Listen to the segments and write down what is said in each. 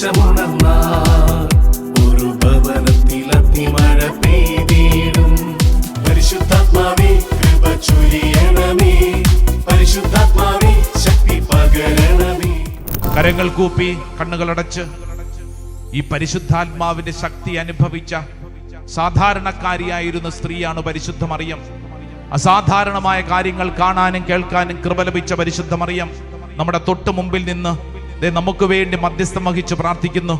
ദേശമുണർന്നാൽ ഒരു ഭവനത്തിൽ അഗ്നിമഴ പെയ്തിടും. പരിശുദ്ധാത്മാവേ കൃപ ചൊരിയണമേ, പരിശുദ്ധാത്മാവേ ശക്തി പകരണമേ. കരങ്ങൾ കൂപ്പി കണ്ണുകളടച്ച് ഈ പരിശുദ്ധാത്മാവിന്റെ ശക്തി അനുഭവിച്ച സാധാരണക്കാരിയായിരുന്ന സ്ത്രീയാണ് പരിശുദ്ധ മറിയം. അസാധാരണമായ കാര്യങ്ങൾ കാണാനും കേൾക്കാനും കൃപ ലഭിച്ച പരിശുദ്ധ മറിയം നമ്മുടെ തൊട്ടു മുമ്പിൽ നിന്ന് നമുക്ക് വേണ്ടി മധ്യസ്ഥം വഹിച്ച് പ്രാർത്ഥിക്കുന്നു.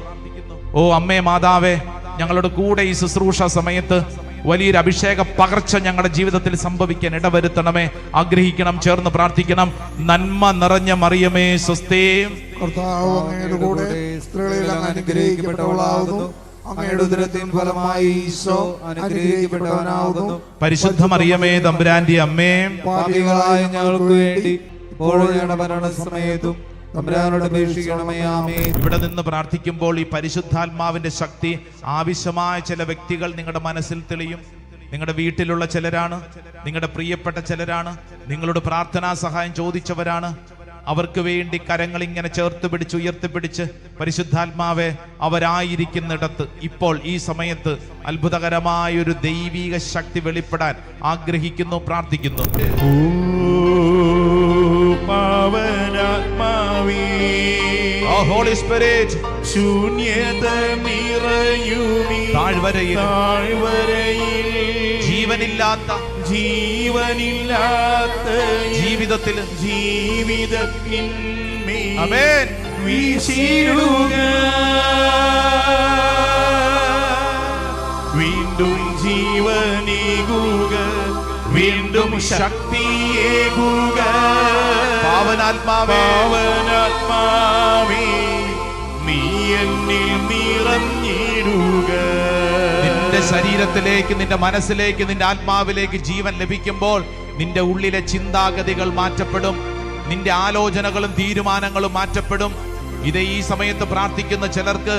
ഓ അമ്മേ മാതാവേ, ഞങ്ങളുടെ കൂടെ ഈ ശുശ്രൂഷ സമയത്ത് വലിയൊരു അഭിഷേക പകർച്ച ഞങ്ങളുടെ ജീവിതത്തിൽ സംഭവിക്കാൻ ഇടവരുത്തണമേ. ആഗ്രഹിക്കണം, ചേർന്ന് പ്രാർത്ഥിക്കണം. നന്മ നിറഞ്ഞ മറിയമേ സ്വസ്തേ, കർത്താവ് അങ്ങയുടെ കൂടെ സ്ത്രീകളിൽ അങ്ങ് അനുഗ്രഹിക്കപ്പെട്ടവളാകുന്നു, അങ്ങയുടെ ഉദരത്തിൻ ഫലമായി ഈശോ അനുഗ്രഹിക്കപ്പെട്ടവനാകുന്നു. പരിശുദ്ധ മറിയമേ തമ്പുരാന്റെ അമ്മേ, പാപികളായ ഞങ്ങൾക്ക് വേണ്ടി ഇപ്പോഴും ഞങ്ങളുടെ മരണസമയത്തും തമ്പുരാനോട് അപേക്ഷിക്കണമേ. ആമേൻ. ഇവിടെ നിന്ന് പ്രാർത്ഥിക്കുമ്പോൾ ഈ പരിശുദ്ധാത്മാവിന്റെ ശക്തി ആവശ്യമായ ചില വ്യക്തികൾ നിങ്ങളുടെ മനസ്സിൽ തെളിയും. നിങ്ങളുടെ വീട്ടിലുള്ള ചിലരാണ്, നിങ്ങളുടെ പ്രിയപ്പെട്ട ചിലരാണ്, നിങ്ങളോട് പ്രാർത്ഥനാ സഹായം ചോദിച്ചവരാണ്. അവർക്ക് വേണ്ടി കരങ്ങൾ ഇങ്ങനെ ചേർത്ത് പിടിച്ച് ഉയർത്തിപ്പിടിച്ച് പരിശുദ്ധാത്മാവെ അവരായിരിക്കുന്നിടത്ത് ഇപ്പോൾ ഈ സമയത്ത് അത്ഭുതകരമായ ഒരു ദൈവിക ശക്തി വെളിപ്പെടാൻ ആഗ്രഹിക്കുന്നു, പ്രാർത്ഥിക്കുന്നു. ഹോളി സ്പിരിറ്റ്, ശൂന്യത നിറയുമീ താഴ്വരയിൽ ജീവനില്ലാത്ത ജീവിതത്തിൽ ആമേൻ വീശിടുക, വീണ്ടും ജീവനേകുക, വീണ്ടും ശക്തിയേകുക. പാവനാത്മാവേ, പാവനാത്മാവേ നീ എന്നിൽ നിറഞ്ഞിടുക. നിന്റെ ശരീരത്തിലേക്ക്, നിന്റെ മനസ്സിലേക്ക്, നിന്റെ ആത്മാവിലേക്ക് ജീവൻ ലഭിക്കുമ്പോൾ നിന്റെ ഉള്ളിലെ ചിന്താഗതികൾ മാറ്റപ്പെടും, നിന്റെ ആലോചനകളും തീരുമാനങ്ങളും മാറ്റപ്പെടും. ഇത് ഈ സമയത്ത് പ്രാർത്ഥിക്കുന്ന ചിലർക്ക്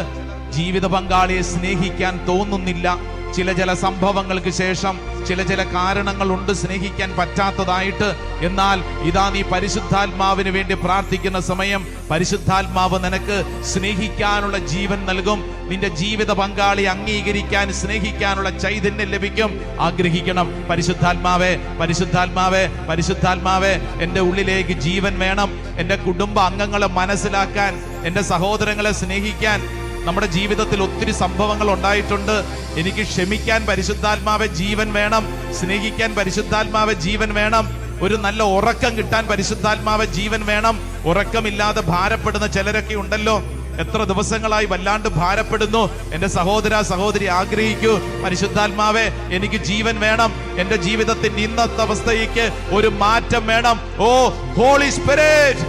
ജീവിത പങ്കാളിയെ സ്നേഹിക്കാൻ തോന്നുന്നില്ല. ചില സംഭവങ്ങൾക്ക് ശേഷം ചില കാരണങ്ങളുണ്ട് സ്നേഹിക്കാൻ പറ്റാത്തതായിട്ട്. എന്നാൽ ഇതാ നീ പരിശുദ്ധാത്മാവിന് വേണ്ടി പ്രാർത്ഥിക്കുന്ന സമയം പരിശുദ്ധാത്മാവ് നിനക്ക് സ്നേഹിക്കാനുള്ള ജീവൻ നൽകും. നിന്റെ ജീവിത പങ്കാളി അംഗീകരിക്കാൻ, സ്നേഹിക്കാനുള്ള ചൈതന്യം ലഭിക്കും. ആഗ്രഹിക്കണം. പരിശുദ്ധാത്മാവേ, പരിശുദ്ധാത്മാവേ, പരിശുദ്ധാത്മാവേ എൻ്റെ ഉള്ളിലേക്ക് ജീവൻ വേണം. എൻ്റെ കുടുംബ അംഗങ്ങളെ മനസ്സിലാക്കാൻ, എൻ്റെ സഹോദരങ്ങളെ സ്നേഹിക്കാൻ. നമ്മുടെ ജീവിതത്തിൽ ഒത്തിരി സംഭവങ്ങൾ ഉണ്ടായിട്ടുണ്ട്. എനിക്ക് ക്ഷമിക്കാൻ പരിശുദ്ധാത്മാവെ ജീവൻ വേണം. സ്നേഹിക്കാൻ പരിശുദ്ധാത്മാവെ ജീവൻ വേണം. ഒരു നല്ല ഉറക്കം കിട്ടാൻ പരിശുദ്ധാത്മാവെ ജീവൻ വേണം. ഉറക്കമില്ലാതെ ഭാരപ്പെടുന്ന ചിലരൊക്കെ ഉണ്ടല്ലോ. എത്ര ദിവസങ്ങളായി വല്ലാണ്ട് ഭാരപ്പെടുന്നു. എൻ്റെ സഹോദര സഹോദരി, ആഗ്രഹിക്കൂ, പരിശുദ്ധാത്മാവെ എനിക്ക് ജീവൻ വേണം. എൻ്റെ ജീവിതത്തിന്റെ ഇന്നത്തെ അവസ്ഥയ്ക്ക് ഒരു മാറ്റം വേണം. ഓ ഹോളി സ്പിരിറ്റ്,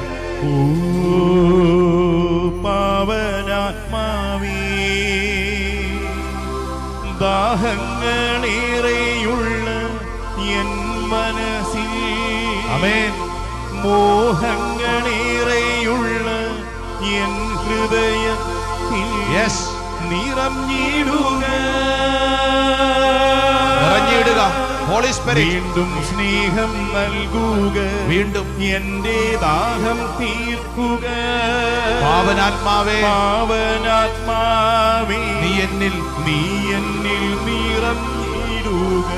പാവനാത്മാവേ ദാഹങ്ങളേറെയുള്ള എൻ മനസ്സിൽ, ആമേൻ, മോഹങ്ങളേറെയുള്ള എൻ ഹൃദയത്തിൽ നിറഞ്ഞിടുക. ഹോളി സ്പിരിറ്റ്, വീണ്ടും സ്നേഹം നൽകുക, വീണ്ടും എന്റെ ദാഹം തീർക്കുക. പാവനാത്മാവേ, പാവനാത്മാവേ നീ എന്നിൽ നിറഞ്ഞിടുക.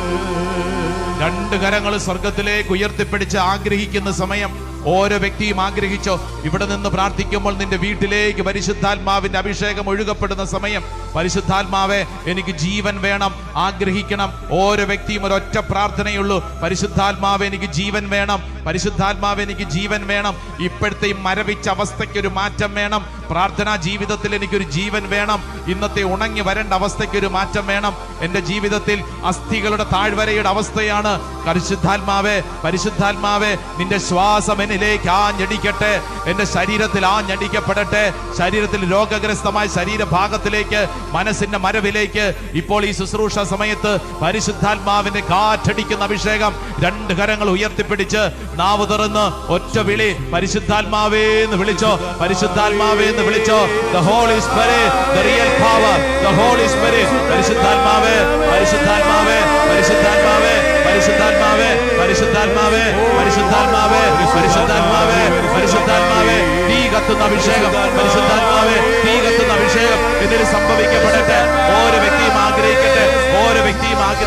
രണ്ട് കരങ്ങൾ സ്വർഗത്തിലേക്ക് ഉയർത്തിപ്പിടിച്ച് ആഗ്രഹിക്കുന്ന സമയം ഓരോ വ്യക്തിയും ആഗ്രഹിച്ചോ. ഇവിടെ നിന്ന് പ്രാർത്ഥിക്കുമ്പോൾ നിന്റെ വീട്ടിലേക്ക് പരിശുദ്ധാത്മാവിന്റെ അഭിഷേകം ഒഴുകപ്പെടുന്ന സമയം പരിശുദ്ധാത്മാവെ എനിക്ക് ജീവൻ വേണം. ആഗ്രഹിക്കണം. ഓരോ വ്യക്തിയും ഒരൊറ്റ പ്രാർത്ഥനയുള്ളൂ. പരിശുദ്ധാത്മാവെ എനിക്ക് ജീവൻ വേണം, പരിശുദ്ധാത്മാവെ എനിക്ക് ജീവൻ വേണം. ഇപ്പോഴത്തെ ഈ മരവിച്ച അവസ്ഥയ്ക്ക് ഒരു മാറ്റം വേണം. പ്രാർത്ഥനാ ജീവിതത്തിൽ എനിക്കൊരു ജീവൻ വേണം. ഇന്നത്തെ ഉണങ്ങി വരേണ്ട അവസ്ഥയ്ക്ക് ഒരു മാറ്റം വേണം. എൻ്റെ ജീവിതത്തിൽ അസ്ഥികളുടെ താഴ്വരയുടെ അവസ്ഥയാണ്. പരിശുദ്ധാത്മാവെ, പരിശുദ്ധാത്മാവെ നിന്റെ ശ്വാസം എന്നിലേക്ക് ആഞ്ഞടിക്കട്ടെ. എൻ്റെ ശരീരത്തിൽ ആഞ്ഞടിക്കപ്പെടട്ടെ. ശരീരത്തിൽ രോഗഗ്രസ്തമായ ശരീരഭാഗത്തിലേക്ക്, മനസ്സിന്റെ മരവിലേക്ക് ഇപ്പോൾ ഈ ശുശ്രൂഷ സമയത്ത് പരിശുദ്ധാത്മാവിന്റെ കാറ്റടിക്കുന്ന അഭിഷേകം. രണ്ട് കരങ്ങൾ ഉയർത്തിപ്പിടിച്ച് നാവ് തുറന്ന് ഒറ്റ വിളി, പരിശുദ്ധാത്മാവേ എന്ന് വിളിച്ചോ, പരിശുദ്ധാത്മാവേ എന്ന് വിളിച്ചോ. The Holy Spirit, the real power, the Holy Spirit. പരിശുദ്ധാത്മാവേ, പരിശുദ്ധാത്മാവേ, പരിശുദ്ധാത്മാവേ, പരിശുദ്ധാത്മാവേ, പരിശുദ്ധാത്മാവേ, പരിശുദ്ധാത്മാവേ, പരിശുദ്ധാത്മാവേ, പരിശുദ്ധാത്മാവേ തീ കത്തുന്ന അഭിഷേകം. പരിശുദ്ധാത്മാവേ തീ കത്തുന്ന അഭിഷേകം.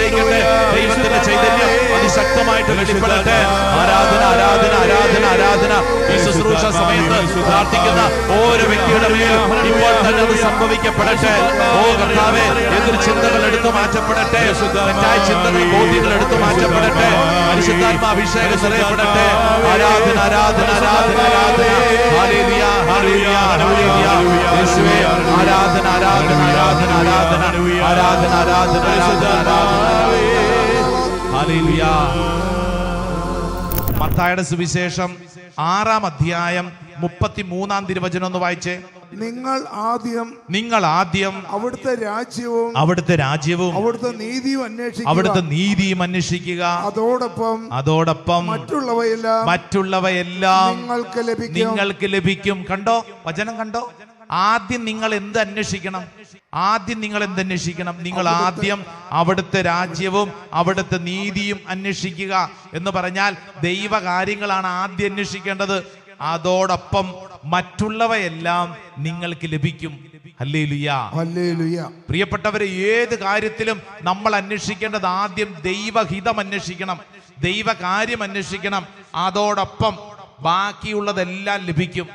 അഭിഷേകിക്കട്ടെ. ദൈവത്തിന്റെ ചൈതന്യം അതിശക്തമായിട്ട് വെളിപ്പെടട്ടെ. ആരാധന ആരാധന ആരാധന ആരാധന. ഈ ശുശ്രൂഷ സമയത്ത് പ്രാർത്ഥിക്കുന്ന ഓരോ വ്യക്തിയുടെ മേൽ ഇപ്പോൾ തന്നെ അത് സംഭവിക്കപ്പെടട്ടെ. ഓ കർത്താവേ, എതിർ ചിന്തകൾ എടുത്തു മാറ്റപ്പെടട്ടെ. തെറ്റായ ചിന്തകൾ, ബോധ്യങ്ങൾ എടുത്തു മാറ്റപ്പെടട്ടെ. പരിശുദ്ധാത്മ അഭിഷേകം നിറയപ്പെടട്ടെ. ആരാധന ആരാധന ആരാധന ആരാധന. Hallelujah hallelujah hallelujah. യേശുവേ ആരാധന ആരാധന ആരാധന ആരാധന ആരാധന ആരാധന ആരാധന. ഹല്ലേലൂയ. മത്തായിയുടെ സുവിശേഷം 6-ാം അധ്യായം 33-ാം തിരുവചനം ഒന്ന് വായിച്ചേ. നിങ്ങൾ ആദ്യം അവിടുത്തെ രാജ്യവും അവിടുത്തെ നീതിയും അന്വേഷിക്കുക. അതോടൊപ്പം മറ്റുള്ളവയെല്ലാം നിങ്ങൾക്ക് ലഭിക്കും. കണ്ടോ വചനം കണ്ടോ? ആദ്യം നിങ്ങൾ എന്ത് അന്വേഷിക്കണം? നിങ്ങൾ ആദ്യം അവിടുത്തെ രാജ്യവും അവിടുത്തെ നീതിയും അന്വേഷിക്കുക എന്ന് പറഞ്ഞാൽ ദൈവകാര്യങ്ങളാണ് ആദ്യം അന്വേഷിക്കേണ്ടത്. അതോടൊപ്പം മറ്റുള്ളവയെല്ലാം നിങ്ങൾക്ക് ലഭിക്കും. Hallelujah hallelujah. പ്രിയപ്പെട്ടവരെ, ഏത് കാര്യത്തിലും നമ്മൾ അന്വേഷിക്കേണ്ടത് ആദ്യം ദൈവഹിതം അന്വേഷിക്കണം, ദൈവകാര്യം അന്വേഷിക്കണം. അതോടൊപ്പം ബാക്കിയുള്ളതെല്ലാം ലഭിക്കും.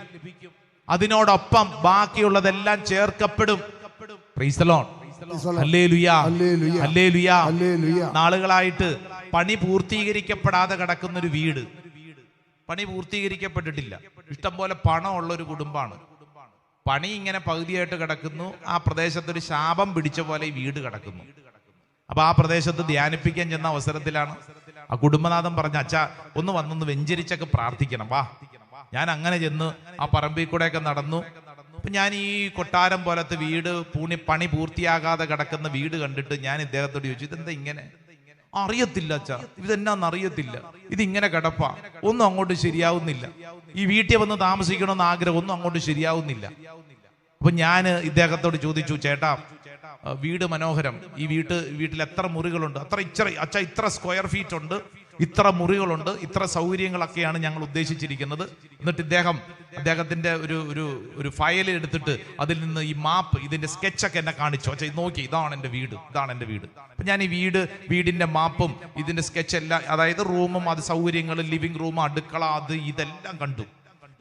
അതിനോടൊപ്പം ബാക്കിയുള്ളതെല്ലാം ചേർക്കപ്പെടും. Praise the lord. Hallelujah hallelujah. നാളുകളായിട്ട് പണി പൂർത്തീകരിക്കപ്പെടാതെ കിടക്കുന്ന ഒരു വീട്, പണി പൂർത്തീകരിക്കപ്പെട്ടിട്ടില്ല. ഇഷ്ടം പോലെ പണമുള്ള ഒരു കുടുംബമാണ്. പണി ഇങ്ങനെ പകുതിയായിട്ട് കിടക്കുന്നു. ആ പ്രദേശത്തൊരു ശാപം പിടിച്ച പോലെ ഈ വീട് കിടക്കുന്നു. അപ്പൊ ആ പ്രദേശത്ത് ധ്യാനിപ്പിക്കാൻ ചെന്ന അവസരത്തിലാണ് ആ കുടുംബനാഥൻ പറഞ്ഞ, അച്ഛാ ഒന്ന് വന്നൊന്ന് വെഞ്ചരിച്ചൊക്കെ പ്രാർത്ഥിക്കണം വാ. ഞാൻ അങ്ങനെ ചെന്ന് ആ പറമ്പിൽ കൂടെയൊക്കെ നടന്നു. അപ്പൊ ഞാൻ ഈ കൊട്ടാരം പോലത്തെ വീട്, പണി പൂർത്തിയാകാതെ കിടക്കുന്ന വീട് കണ്ടിട്ട് ഞാൻ ഇദ്ദേഹത്തോട് ചോദിച്ചു, ഇതെന്താ ഇങ്ങനെ? അറിയത്തില്ല അച്ഛാ, ഇതെന്നാന്ന് അറിയത്തില്ല, ഇതിങ്ങനെ കിടപ്പാ, ഒന്നും അങ്ങോട്ട് ശരിയാവുന്നില്ല. ഈ വീട്ടിൽ വന്ന് താമസിക്കണമെന്ന് ആഗ്രഹം, ഒന്നും അങ്ങോട്ട് ശരിയാവുന്നില്ല. അപ്പൊ ഞാൻ ഇദ്ദേഹത്തോട് ചോദിച്ചു, ചേട്ടാ വീട് മനോഹരം, ഈ വീട്ടിൽ എത്ര മുറികളുണ്ട്? അച്ഛാ ഇത്ര സ്ക്വയർ ഫീറ്റ് ഉണ്ട്, ഇത്ര മുറികളുണ്ട്, ഇത്ര സൗകര്യങ്ങളൊക്കെയാണ് ഞങ്ങൾ ഉദ്ദേശിച്ചിരിക്കുന്നത്. എന്നിട്ട് അദ്ദേഹത്തിന്റെ ഒരു ഫയൽ എടുത്തിട്ട് അതിൽ നിന്ന് ഈ മാപ്പ്, ഇതിന്റെ സ്കെച്ചൊക്കെ എന്നെ കാണിച്ചു. അച്ഛാ ഇത് നോക്കി, ഇതാണ് എൻ്റെ വീട്. അപ്പൊ ഞാൻ ഈ വീടിന്റെ മാപ്പും ഇതിന്റെ സ്കെച്ച് എല്ലാം, അതായത് റൂമും അത് സൗകര്യങ്ങൾ, ലിവിംഗ് റൂം, അടുക്കള, അത് ഇതെല്ലാം കണ്ടു.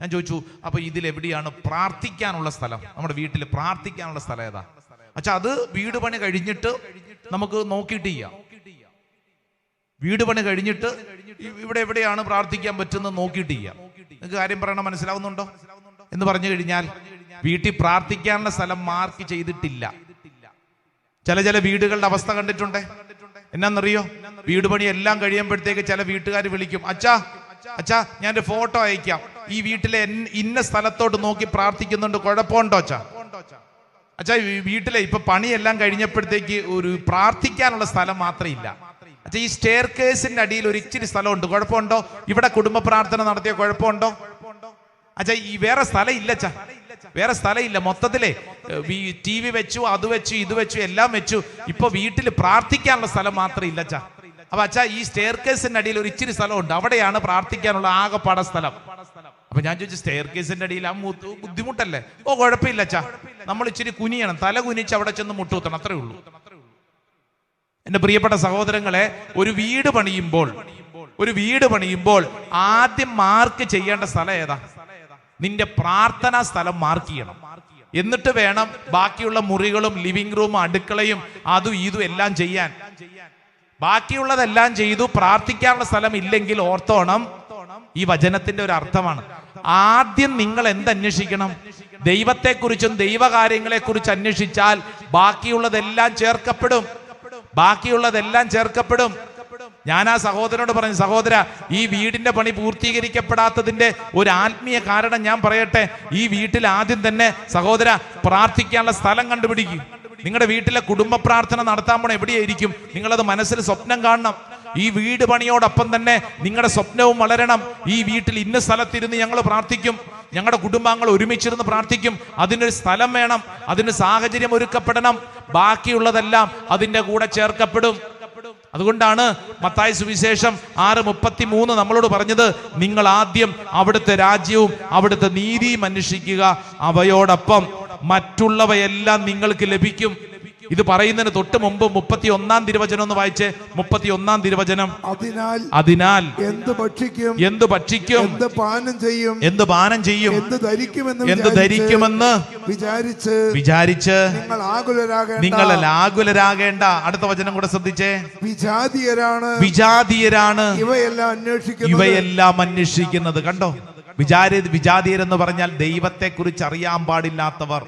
ഞാൻ ചോദിച്ചു, അപ്പൊ ഇതിലെവിടെയാണ് പ്രാർത്ഥിക്കാനുള്ള സ്ഥലം? നമ്മുടെ വീട്ടിൽ പ്രാർത്ഥിക്കാനുള്ള സ്ഥലം ഏതാ? അച്ഛാ അത് വീട് പണി കഴിഞ്ഞിട്ട് നമുക്ക് നോക്കിയിട്ട് ചെയ്യാം. വീട് പണി കഴിഞ്ഞിട്ട് ഇവിടെ എവിടെയാണ് പ്രാർത്ഥിക്കാൻ പറ്റുന്നത് നോക്കിയിട്ട് ചെയ്യാം. നിങ്ങൾക്ക് കാര്യം പറയണം, മനസ്സിലാവുന്നുണ്ടോ എന്ന് പറഞ്ഞു കഴിഞ്ഞാൽ, വീട്ടിൽ പ്രാർത്ഥിക്കാനുള്ള സ്ഥലം മാർക്ക് ചെയ്തിട്ടില്ല. ചില വീടുകളുടെ അവസ്ഥ കണ്ടിട്ടുണ്ടേ. എന്നാന്നറിയോ? വീട് പണി എല്ലാം കഴിയുമ്പോഴത്തേക്ക് ചില വീട്ടുകാർ വിളിക്കും, അച്ഛാ ഞാൻ ഒരു ഫോട്ടോ അയക്കാം, ഈ വീട്ടിലെ ഇന്ന സ്ഥലത്തോട്ട് നോക്കി പ്രാർത്ഥിക്കുന്നുണ്ട്, കുഴപ്പമുണ്ടോ അച്ഛാ? വീട്ടിലെ ഇപ്പൊ പണിയെല്ലാം കഴിഞ്ഞപ്പോഴത്തേക്ക് ഒരു പ്രാർത്ഥിക്കാനുള്ള സ്ഥലം മാത്രമേ ഇല്ല. അച്ഛാ ഈ സ്റ്റെയർ കേസിന്റെ അടിയിൽ ഒരു ഇച്ചിരി സ്ഥലമുണ്ട്, കുഴപ്പമുണ്ടോ? ഇവിടെ കുടുംബ പ്രാർത്ഥന നടത്തിയ കുഴപ്പമുണ്ടോ? അച്ഛാ ഈ വേറെ സ്ഥലം ഇല്ല അച്ഛാ, വേറെ സ്ഥലം ഇല്ല. മൊത്തത്തിലെ TV വെച്ചു, അത് വെച്ചു, ഇത് വെച്ചു, എല്ലാം വെച്ചു, ഇപ്പൊ വീട്ടിൽ പ്രാർത്ഥിക്കാനുള്ള സ്ഥലം മാത്രമേ ഇല്ല അച്ഛാ. അപ്പൊ അച്ഛാ ഈ സ്റ്റെയർ കേസിന്റെ അടിയിൽ ഒരു ഇച്ചിരി സ്ഥലമുണ്ട്, അവിടെയാണ് പ്രാർത്ഥിക്കാനുള്ള ആകെപ്പാട സ്ഥലം. അപ്പൊ ഞാൻ ചോദിച്ചു, സ്റ്റെയർ കേസിന്റെ അടിയിൽ ആ ബുദ്ധിമുട്ടല്ലേ? ഓ കുഴപ്പമില്ല അച്ഛാ, നമ്മൾ ഇച്ചിരി കുനിയണം, തല കുനിച്ച് അവിടെ ചെന്ന് മുട്ടുകുത്തണം, അത്രേ ഉള്ളൂ. എന്റെ പ്രിയപ്പെട്ട സഹോദരങ്ങളെ, ഒരു വീട് പണിയുമ്പോൾ ആദ്യം മാർക്ക് ചെയ്യേണ്ട സ്ഥലം ഏതാ? നിന്റെ പ്രാർത്ഥനാ സ്ഥലം മാർക്ക് ചെയ്യണം. എന്നിട്ട് വേണം ബാക്കിയുള്ള മുറികളും ലിവിംഗ് റൂമും അടുക്കളയും അതും ഇതും എല്ലാം ചെയ്യാൻ. ബാക്കിയുള്ളതെല്ലാം ചെയ്തു, പ്രാർത്ഥിക്കാനുള്ള സ്ഥലം ഇല്ലെങ്കിൽ ഓർത്തോണം, ഈ വചനത്തിന്റെ ഒരു അർത്ഥമാണ്. ആദ്യം നിങ്ങൾ എന്തന്വേഷിക്കണം? ദൈവത്തെക്കുറിച്ചും ദൈവകാര്യങ്ങളെ കുറിച്ച് അന്വേഷിച്ചാൽ ബാക്കിയുള്ളതെല്ലാം ചേർക്കപ്പെടും. ഞാൻ ആ സഹോദരനോട് പറഞ്ഞു, സഹോദര, ഈ വീടിന്റെ പണി പൂർത്തീകരിക്കപ്പെടാത്തതിന്റെ ഒരു ആത്മീയ കാരണം ഞാൻ പറയട്ടെ. ഈ വീട്ടിൽ ആദ്യം തന്നെ സഹോദര പ്രാർത്ഥിക്കാനുള്ള സ്ഥലം കണ്ടുപിടിക്കും. നിങ്ങളുടെ വീട്ടിലെ കുടുംബ പ്രാർത്ഥന നടത്താൻ പോണ എവിടെയായിരിക്കും? നിങ്ങളത് മനസ്സിൽ സ്വപ്നം കാണണം. ഈ വീട് പണിയോടൊപ്പം തന്നെ നിങ്ങളുടെ സ്വപ്നവും വളരണം. ഈ വീട്ടിൽ ഇന്ന സ്ഥലത്തിരുന്ന് ഞങ്ങൾ പ്രാർത്ഥിക്കും, ഞങ്ങളുടെ കുടുംബാംഗങ്ങൾ ഒരുമിച്ചിരുന്ന് പ്രാർത്ഥിക്കും. അതിനൊരു സ്ഥലം വേണം, അതിന് സാഹചര്യം ഒരുക്കപ്പെടണം. ബാക്കിയുള്ളതെല്ലാം അതിൻ്റെ കൂടെ ചേർക്കപ്പെടും. അതുകൊണ്ടാണ് മത്തായി സുവിശേഷം 6:33 നമ്മളോട് പറഞ്ഞത്, നിങ്ങൾ ആദ്യം അവിടുത്തെ രാജ്യവും അവിടുത്തെ നീതിയും അന്വേഷിക്കുക, അവയോടൊപ്പം മറ്റുള്ളവയെല്ലാം നിങ്ങൾക്ക് ലഭിക്കും. ഇത് പറയുന്നതിന് തൊട്ട് മുമ്പ് 31-ാം തിരുവചനം ഒന്ന് വായിച്ച്. 31-ാം തിരുവചനം. അതിനാൽ എന്ത് ഭക്ഷിക്കും, എന്ത് ഭക്ഷിക്കും, എന്ത് പാനം ചെയ്യും, എന്ത് പാനം ചെയ്യും, എന്ത് ധരിക്കുമെന്ന് വിചാരിച്ച് നിങ്ങൾ ആകുലരാകേണ്ട. അടുത്ത വചനം കൂടെ ശ്രദ്ധിച്ചേ. വിജാതീയരാണ് ഇവയെല്ലാം അന്വേഷിക്കുന്നത്. കണ്ടോ, വിജാതീയരെന്ന് പറഞ്ഞാൽ ദൈവത്തെ കുറിച്ച് അറിയാൻ പാടില്ലാത്തവർ.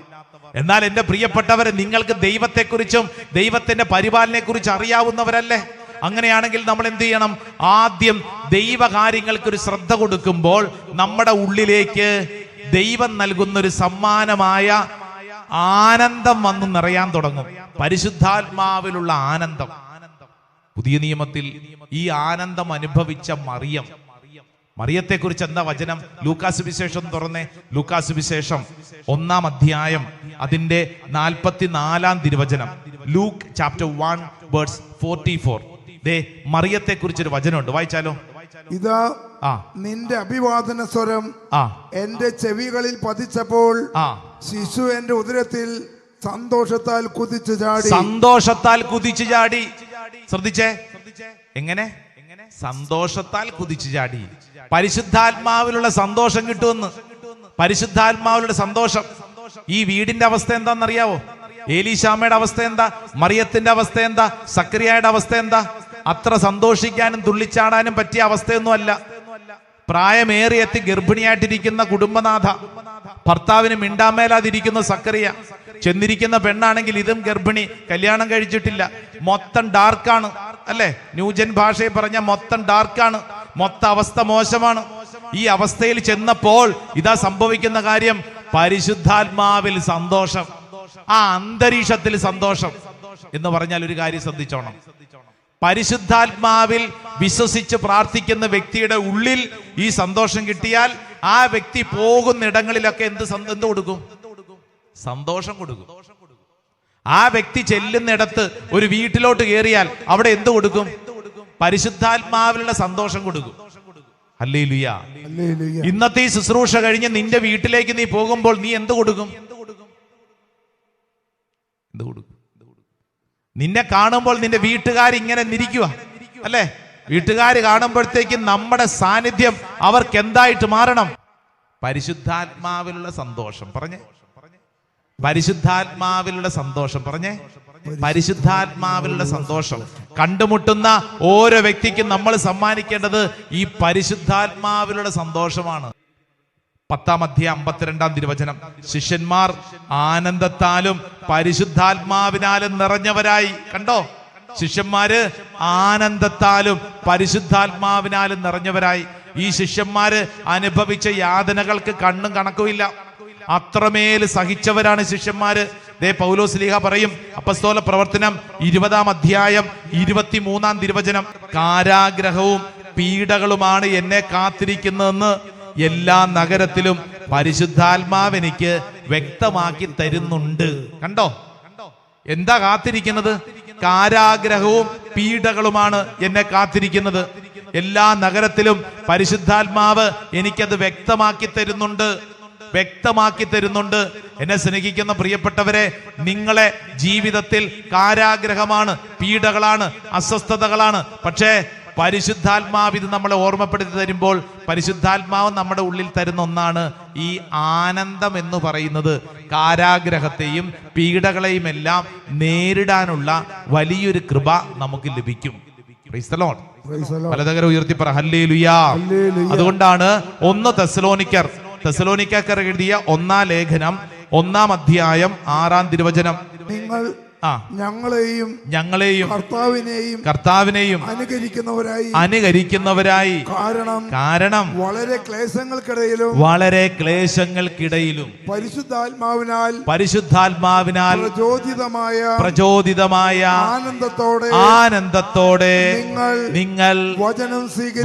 എന്നാൽ എന്റെ പ്രിയപ്പെട്ടവരെ, നിങ്ങൾക്ക് ദൈവത്തെക്കുറിച്ചും ദൈവത്തിന്റെ പരിപാലനയെ കുറിച്ച് അറിയാവുന്നവരല്ലേ? അങ്ങനെയാണെങ്കിൽ നമ്മൾ എന്ത് ചെയ്യണം? ആദ്യം ദൈവകാര്യങ്ങൾക്കൊരു ശ്രദ്ധ കൊടുക്കുമ്പോൾ നമ്മുടെ ഉള്ളിലേക്ക് ദൈവം നൽകുന്ന ഒരു സമ്മാനമായ ആനന്ദം വന്ന് നിറയാൻ തുടങ്ങും. പരിശുദ്ധാത്മാവിലുള്ള ആനന്ദം. പുതിയ നിയമത്തിൽ ഈ ആനന്ദം അനുഭവിച്ച മറിയത്തെ കുറിച്ച് എന്താ വചനം? ലൂക്കാസ് വിശേഷം തുറന്നേ. ലൂക്കാസ് വിശേഷം 1-ാം അധ്യായം അതിന്റെ 44-ാം തിരുവചനം. Luke chapter 1 verse 44. ദേ, മറിയത്തെ കുറിച്ചൊരു വചനമുണ്ട്, വായിച്ചാലോ? ഇതാ നിന്റെ അഭിവാദന സ്വരം എന്റെ ചെവികളിൽ പതിച്ചപ്പോൾ ശിശു എന്റെ ഉദരത്തിൽ സന്തോഷത്താൽ കുതിച്ചു ചാടി. ശ്രദ്ധിച്ചേ, എങ്ങനെ? സന്തോഷത്താൽ കുതിച്ചു ചാടി. പരിശുദ്ധാത്മാവിലുള്ള സന്തോഷം കിട്ടുമെന്ന്. പരിശുദ്ധാത്മാവിലുള്ള സന്തോഷം. ഈ വീടിന്റെ അവസ്ഥ എന്താണെന്നറിയാവോ? ഏലീശാമ്മയുടെ അവസ്ഥ എന്താ? മറിയത്തിന്റെ അവസ്ഥ എന്താ? സക്കറിയായുടെ അവസ്ഥ എന്താ? അത്ര സന്തോഷിക്കാനും തുള്ളിച്ചാടാനും പറ്റിയ അവസ്ഥയൊന്നും അല്ല. പ്രായമേറിയെത്തി ഗർഭിണിയായിട്ടിരിക്കുന്ന കുടുംബനാഥ, ഭർത്താവിന് മിണ്ടാമേലാതിരിക്കുന്ന സക്കറിയ, ചെന്നിരിക്കുന്ന പെണ്ണാണെങ്കിൽ ഇതും ഗർഭിണി, കല്യാണം കഴിച്ചിട്ടില്ല. മൊത്തം ഡാർക്കാണ് അല്ലെ? ന്യൂജൻ ഭാഷയിൽ പറഞ്ഞ മൊത്തം ഡാർക്കാണ്. മൊത്തം അവസ്ഥ മോശമാണ്. ഈ അവസ്ഥയിൽ ചെന്നപ്പോൾ ഇതാ സംഭവിക്കുന്ന കാര്യം, പരിശുദ്ധാത്മാവിൽ സന്തോഷം, ആ അന്തരീക്ഷത്തിൽ സന്തോഷം. എന്ന് പറഞ്ഞാൽ ഒരു കാര്യം ശ്രദ്ധിച്ചോണം, പരിശുദ്ധാത്മാവിൽ വിശ്വസിച്ച് പ്രാർത്ഥിക്കുന്ന വ്യക്തിയുടെ ഉള്ളിൽ ഈ സന്തോഷം കിട്ടിയാൽ ആ വ്യക്തി പോകുന്നിടങ്ങളിലൊക്കെ എന്ത് കൊടുക്കും? സന്തോഷം കൊടുക്കും. ആ വ്യക്തി ചെല്ലുന്നിടത്ത്, ഒരു വീട്ടിലോട്ട് കയറിയാൽ അവിടെ എന്ത് കൊടുക്കും? പരിശുദ്ധാത്മാവിലുള്ള സന്തോഷം കൊടുക്കും. ഹല്ലേലൂയ. ഇന്നത്തെ ഈ ശുശ്രൂഷ കഴിഞ്ഞ് നിന്റെ വീട്ടിലേക്ക് നീ പോകുമ്പോൾ നീ എന്ത് കൊടുക്കും? നിന്നെ കാണുമ്പോൾ നിന്റെ വീട്ടുകാർ ഇങ്ങനെ നിരിക്കുക അല്ലെ? വീട്ടുകാർ കാണുമ്പോഴത്തേക്കും നമ്മുടെ സാന്നിധ്യം അവർക്ക് എന്തായിട്ട് മാറണം? പരിശുദ്ധാത്മാവിലുള്ള സന്തോഷം. പറഞ്ഞേ, പരിശുദ്ധാത്മാവിലുള്ള സന്തോഷം. പറഞ്ഞേ, പരിശുദ്ധാത്മാവിലുള്ള സന്തോഷം. കണ്ടുമുട്ടുന്ന ഓരോ വ്യക്തിക്കും നമ്മൾ സമ്മാനിക്കേണ്ടത് ഈ പരിശുദ്ധാത്മാവിലുള്ള സന്തോഷമാണ്. 10-ാം അധ്യായം 52-ാം തിരുവചനം. ശിഷ്യന്മാർ ആനന്ദത്താലും പരിശുദ്ധാത്മാവിനാലും നിറഞ്ഞവരായി. കണ്ടോ, ശിഷ്യന്മാര് ആനന്ദത്താലും പരിശുദ്ധാത്മാവിനാലും നിറഞ്ഞവരായി. ഈ ശിഷ്യന്മാര് അനുഭവിച്ച യാതനകൾക്ക് കണ്ണും കണക്കുമില്ല. അത്രമേൽ സഹിച്ചവരാണ് ശിഷ്യന്മാര്. ദേ പൗലോസ് പറയും, അപ്പസ്തോല പ്രവർത്തനം 20-ാം അധ്യായം 23-ാം തിരുവചനം, കാരാഗ്രഹവും പീഡകളുമാണ് എന്നെ കാത്തിരിക്കുന്നതെന്ന് എല്ലാ നഗരത്തിലും പരിശുദ്ധാത്മാവ് എനിക്ക് വ്യക്തമാക്കി തരുന്നുണ്ട്. കണ്ടോ, എന്താ കാത്തിരിക്കുന്നത്? കാരാഗ്രഹവും പീഡകളുമാണ് എന്നെ കാത്തിരിക്കുന്നത്. എല്ലാ നഗരത്തിലും പരിശുദ്ധാത്മാവ് എനിക്കത് വ്യക്തമാക്കി തരുന്നുണ്ട്. എന്നെ സ്നേഹിക്കുന്ന പ്രിയപ്പെട്ടവരെ, നിങ്ങളെ ജീവിതത്തിൽ കാരാഗ്രഹമാണ്, പീഡകളാണ്, അസ്വസ്ഥതകളാണ്. പക്ഷേ പരിശുദ്ധാത്മാവ് ഇത് നമ്മളെ ഓർമ്മപ്പെടുത്തി തരുമ്പോൾ പരിശുദ്ധാത്മാവ് നമ്മുടെ ഉള്ളിൽ തരുന്ന ഒന്നാണ് ഈ ആനന്ദം എന്ന് പറയുന്നത്. കാരാഗ്രഹത്തെയും പീഡകളെയും എല്ലാം നേരിടാനുള്ള വലിയൊരു കൃപ നമുക്ക് ലഭിക്കും. Price the Lord. പലതകരം ഉയർത്തി പറ ഹല്ലേലൂയ. അതുകൊണ്ടാണ് 1 തെസ്സലോനിക്കർ എഴുതിയ 1-ാം ലേഖനം 1-ാം അധ്യായം 6-ാം തിരുവചനം, നിങ്ങൾ ഞങ്ങളെയും കർത്താവിനെയും അനുകരിക്കുന്നവരായി കാരണം വളരെ ക്ലേശങ്ങൾക്കിടയിലും പരിശുദ്ധാത്മാവിനാൽ പ്രചോദിതമായ ആനന്ദത്തോടെ നിങ്ങൾ